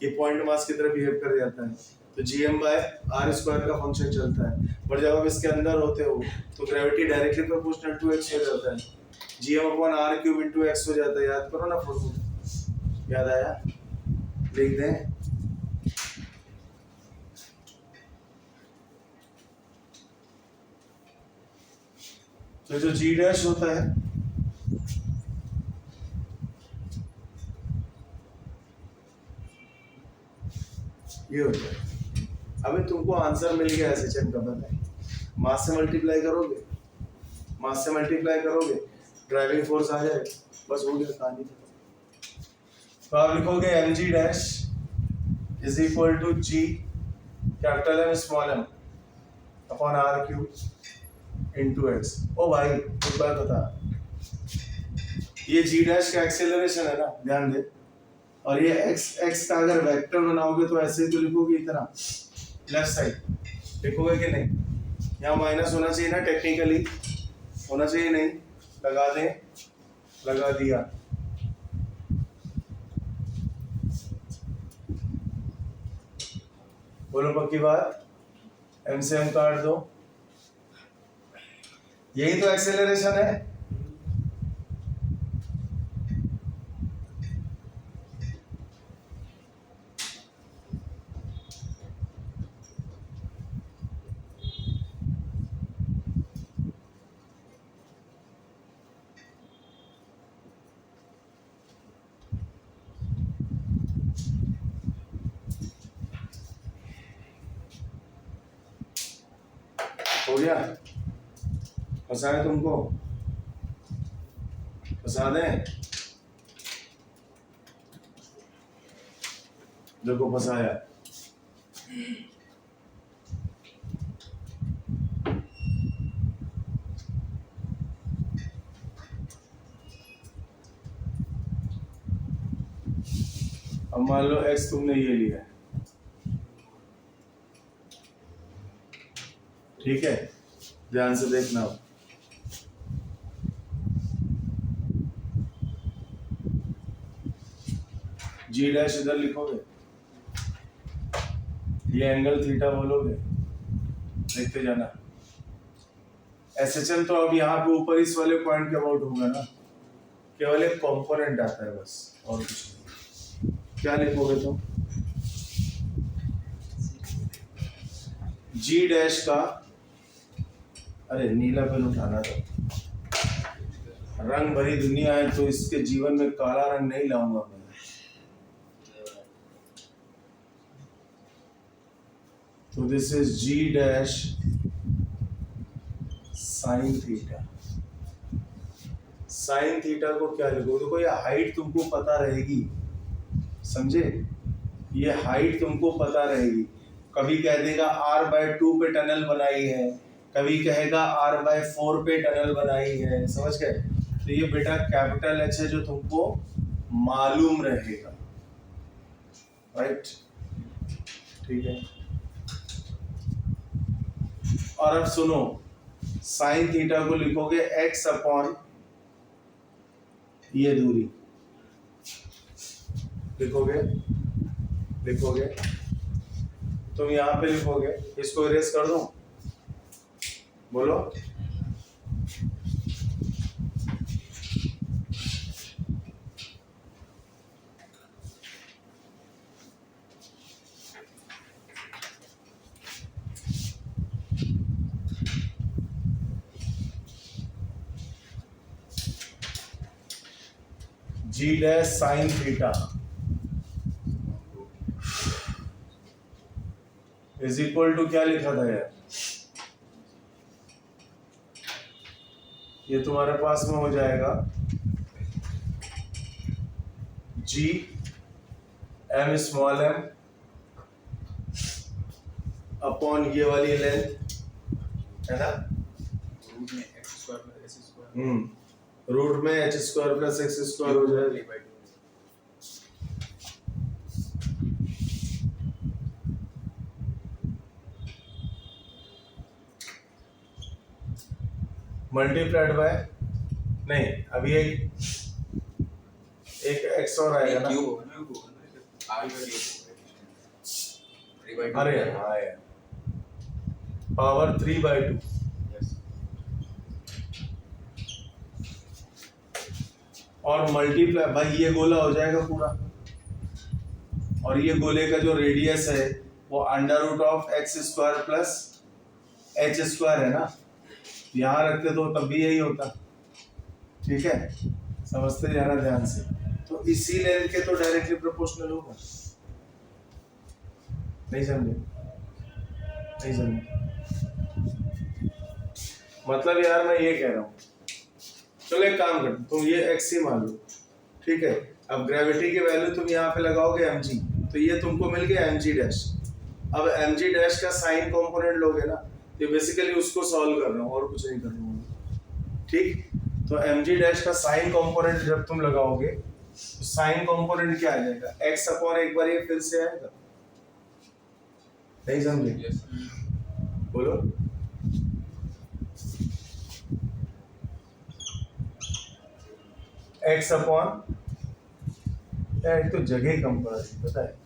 ये पॉइंट मास की तरह बिहेव कर जाता है, तो gm/r² का फंक्शन चलता है। बट जब आप इसके अंदर होते हो तो gravity directly proportional to x हो जाता है, gm/r³ x हो जाता है। याद करो ना फॉर्मूला, याद आया? लिख दें। तो जो g डैश होता है ये होता है। अबे तुमको आंसर मिल गया ऐसे चेक का, बताए मास से मल्टीप्लाई करोगे, ड्राइविंग फोर्स आ जाएगा, बस हो गया कहानी। तो आप लिखोगे mg dash is equal to g capital M small m upon r³ into x। ओ भाई एक बात बता, ये g डैश का एक्सेलरेशन है ना, ध्यान दे, और ये x का अगर वेक्टर बनाओगे तो ऐसे ही तो लिखोगे, इतना लेफ्ट साइड लिखोगे कि नहीं, यहाँ माइनस होना चाहिए ना, टेक्निकली होना चाहिए, नहीं लगा दें, लगा दिया। बोलो पक्की बात, m से m काट दो, यही तो एक्सेलरेशन है। हो गया? फंसाए तुमको? फंसा दें? देखो फंसाया। अब मान लो x तुमने ये लिया है, ठीक है? ध्यान से देखना। जी डैश इधर लिखोगे, ये एंगल थीटा बोलोगे, देखते जाना। SHM तो अब यहाँ पे ऊपर इस वाले पॉइंट के अबाउट होगा ना, केवल एक कंपोनेंट आता है बस, और कुछ नहीं। क्या लिखोगे तुम? जी डैश का, अरे नीला पेन उठाना था, रंग भरी दुनिया है तो इसके जीवन में काला रंग नहीं लाऊंगा मैं। तो this is g dash sine theta. Sine theta को क्या लिखोगे? देखो ये हाइट तुमको पता रहेगी, समझे? ये हाइट तुमको पता रहेगी। कभी कह देगा r/2 पे टनल बनाई है, कभी कहेगा r/4 पे टनल बनाई है, समझ गए? तो ये बेटा कैपिटल H है जो तुमको मालूम रहेगा, राइट? ठीक है। और अब सुनो, साइन थीटा को लिखोगे x अपॉन ये दूरी, लिखोगे तुम यहाँ पे लिखोगे, इसको इरेज कर दो, बोलो। G dash sine theta is equal to क्या लिखा था यार? ये तुम्हारे पास में हो जाएगा g M small m upon ये वाली लेंथ है ना, रूट में h square plus x square हो जाएगा। मल्टीप्लाइड बाय, नहीं अभी एक x और आएगा ना, अरे हाँ यार, पावर 3/2 और मल्टीप्लाई भाई, ये गोला हो जाएगा पूरा, और ये गोले का जो रेडियस है वो √x² प्लस h² है ना, यहाँ रखते तो तब भी यही होता, ठीक है? समझते जाना ध्यान से। तो इसी लेंथ के तो डायरेक्टली प्रोपोर्शनल होगा। नहीं समझे? मतलब यार मैं ये कह रहा हूँ, चलो एक काम करते, तुम ये x ही मान लो, ठीक है? अब ग्रेविटी की वैल्यू तुम यहाँ पे लगाओगे mg, तो ये तुमको मिल गया mg डैश। अब mg डैश का साइन कंपोनेंट लोगे ना, तो बेसिकली उसको सॉल्व कर रहा हूँ और कुछ नहीं कर रहा हूँ, ठीक? तो mg डैश का साइन कंपोनेंट जब तुम लगाओगे तो साइन कंपोनेंट क्या आ जाएगा? x अपॉन एक बार ये फिर से आएगा। नहीं समझे? बोलो। x अपॉन, यार एक तो जगह कम पड़ा थी, पता है?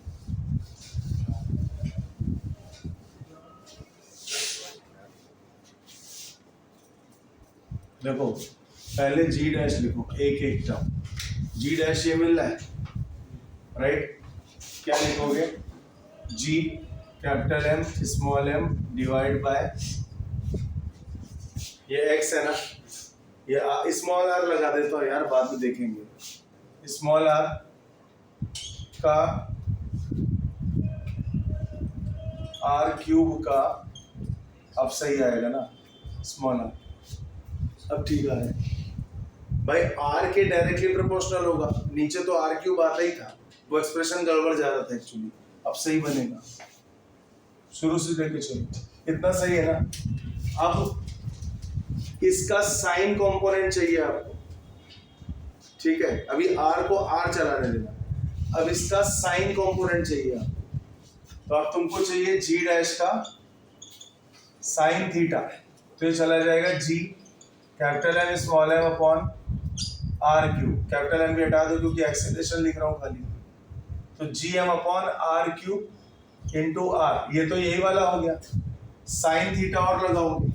देखो पहले जी डैश लिखो, एक टर्म जी डैश ये मिल रहा है, राइट? क्या लिखोगे? G capital M small m divide by ये x है ना, ये स्मॉल r लगा देता हूँ यार, बाद में देखेंगे। स्मॉल r का r³ का अब सही आएगा ना, स्मॉल आर। अब ठीक आ रहा है भाई, आर के डायरेक्टली प्रोपोर्शनल होगा, नीचे तो आर क्यूब आता ही था, वो एक्सप्रेशन गड़बड़ जा रहा था एक्चुअली, अब सही बनेगा। शुरू से लेके चलो, इतना सही है ना। अब इसका साइन कंपोनेंट चाहिए आपको, ठीक है, अभी आर को आर चलाने देना, अब इसका साइन कंपोनेंट चाहिए आपको। तो अब तुमको चाहिए जी डैश का साइन थीटा, तो ये चला जाएगा g capital M small m upon r cube, capital M भी हटा दो क्योंकि एक्सेलरेशन लिख रहा हूं खाली, तो g M upon r cube into r, ये तो यही वाला हो गया, साइन थीटा और लगाओगे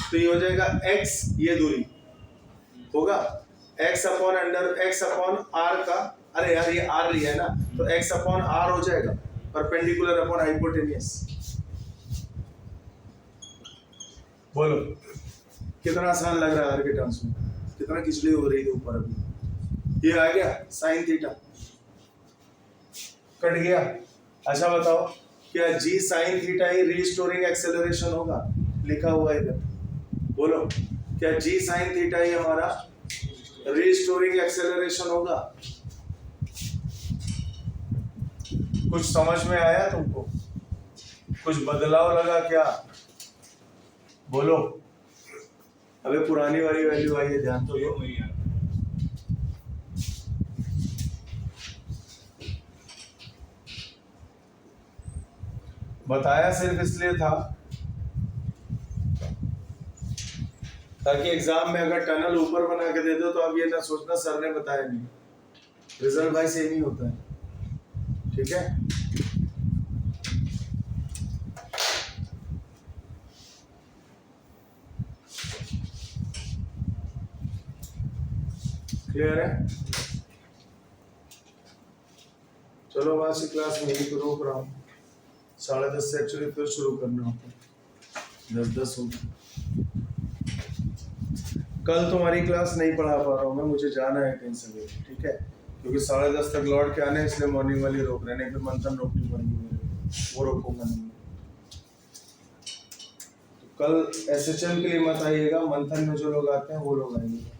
तो ये हो जाएगा x, ये दूरी होगा x upon under x upon r का, अरे यार ये r लिया है ना, तो x अपॉन आर हो जाएगा, परपेंडिकुलर अपॉन हाइपोटेनियस। बोलो कितना आसान लग रहा है आर के टर्म्स में, कितना खिचड़ी हो रही है ऊपर, अभी ये आ गया साइन थीटा, कट गया। अच्छा बताओ, क्या जी साइन थीटा ही रीस्टोरिंग एक्सेलरेशन होगा, लिखा हुआ है इधर, बोलो क्या जी साइन थीटा ही हमारा रीस्टोरिंग एक्सेलरेशन होगा? कुछ समझ में आया तुमको, कुछ बदलाव लगा क्या? बोलो। अबे पुरानी वाली वैल्यू आई है, ध्यान तो दो। बताया सिर्फ इसलिए था ताकि एग्जाम में अगर टनल ऊपर बना के दे दो तो अब ये ना सोचना सर ने बताया नहीं, रिजल्ट भाई सेम ही होता है, ठीक है। क्लियर है? चलो वहां से क्लास में यही तो रोक रहा हूँ, 10:30 से एक्चुअली फिर शुरू करना होता है, 10:10 होगा। कल तुम्हारी क्लास नहीं पढ़ा पा रहा हूँ मैं, मुझे जाना है कहीं सवेरे, ठीक है, क्योंकि 10:30 तक लौट के आने हैं, इसलिए मॉर्निंग वाली रोक रहे हैं, फिर मंथन रोकनी पड़ेगी मेरे, वो रोकूंगा नहीं। तो कल एसएचएम के लिए मत आइएगा, मंथन में जो लोग आते हैं वो लोग आएंगे।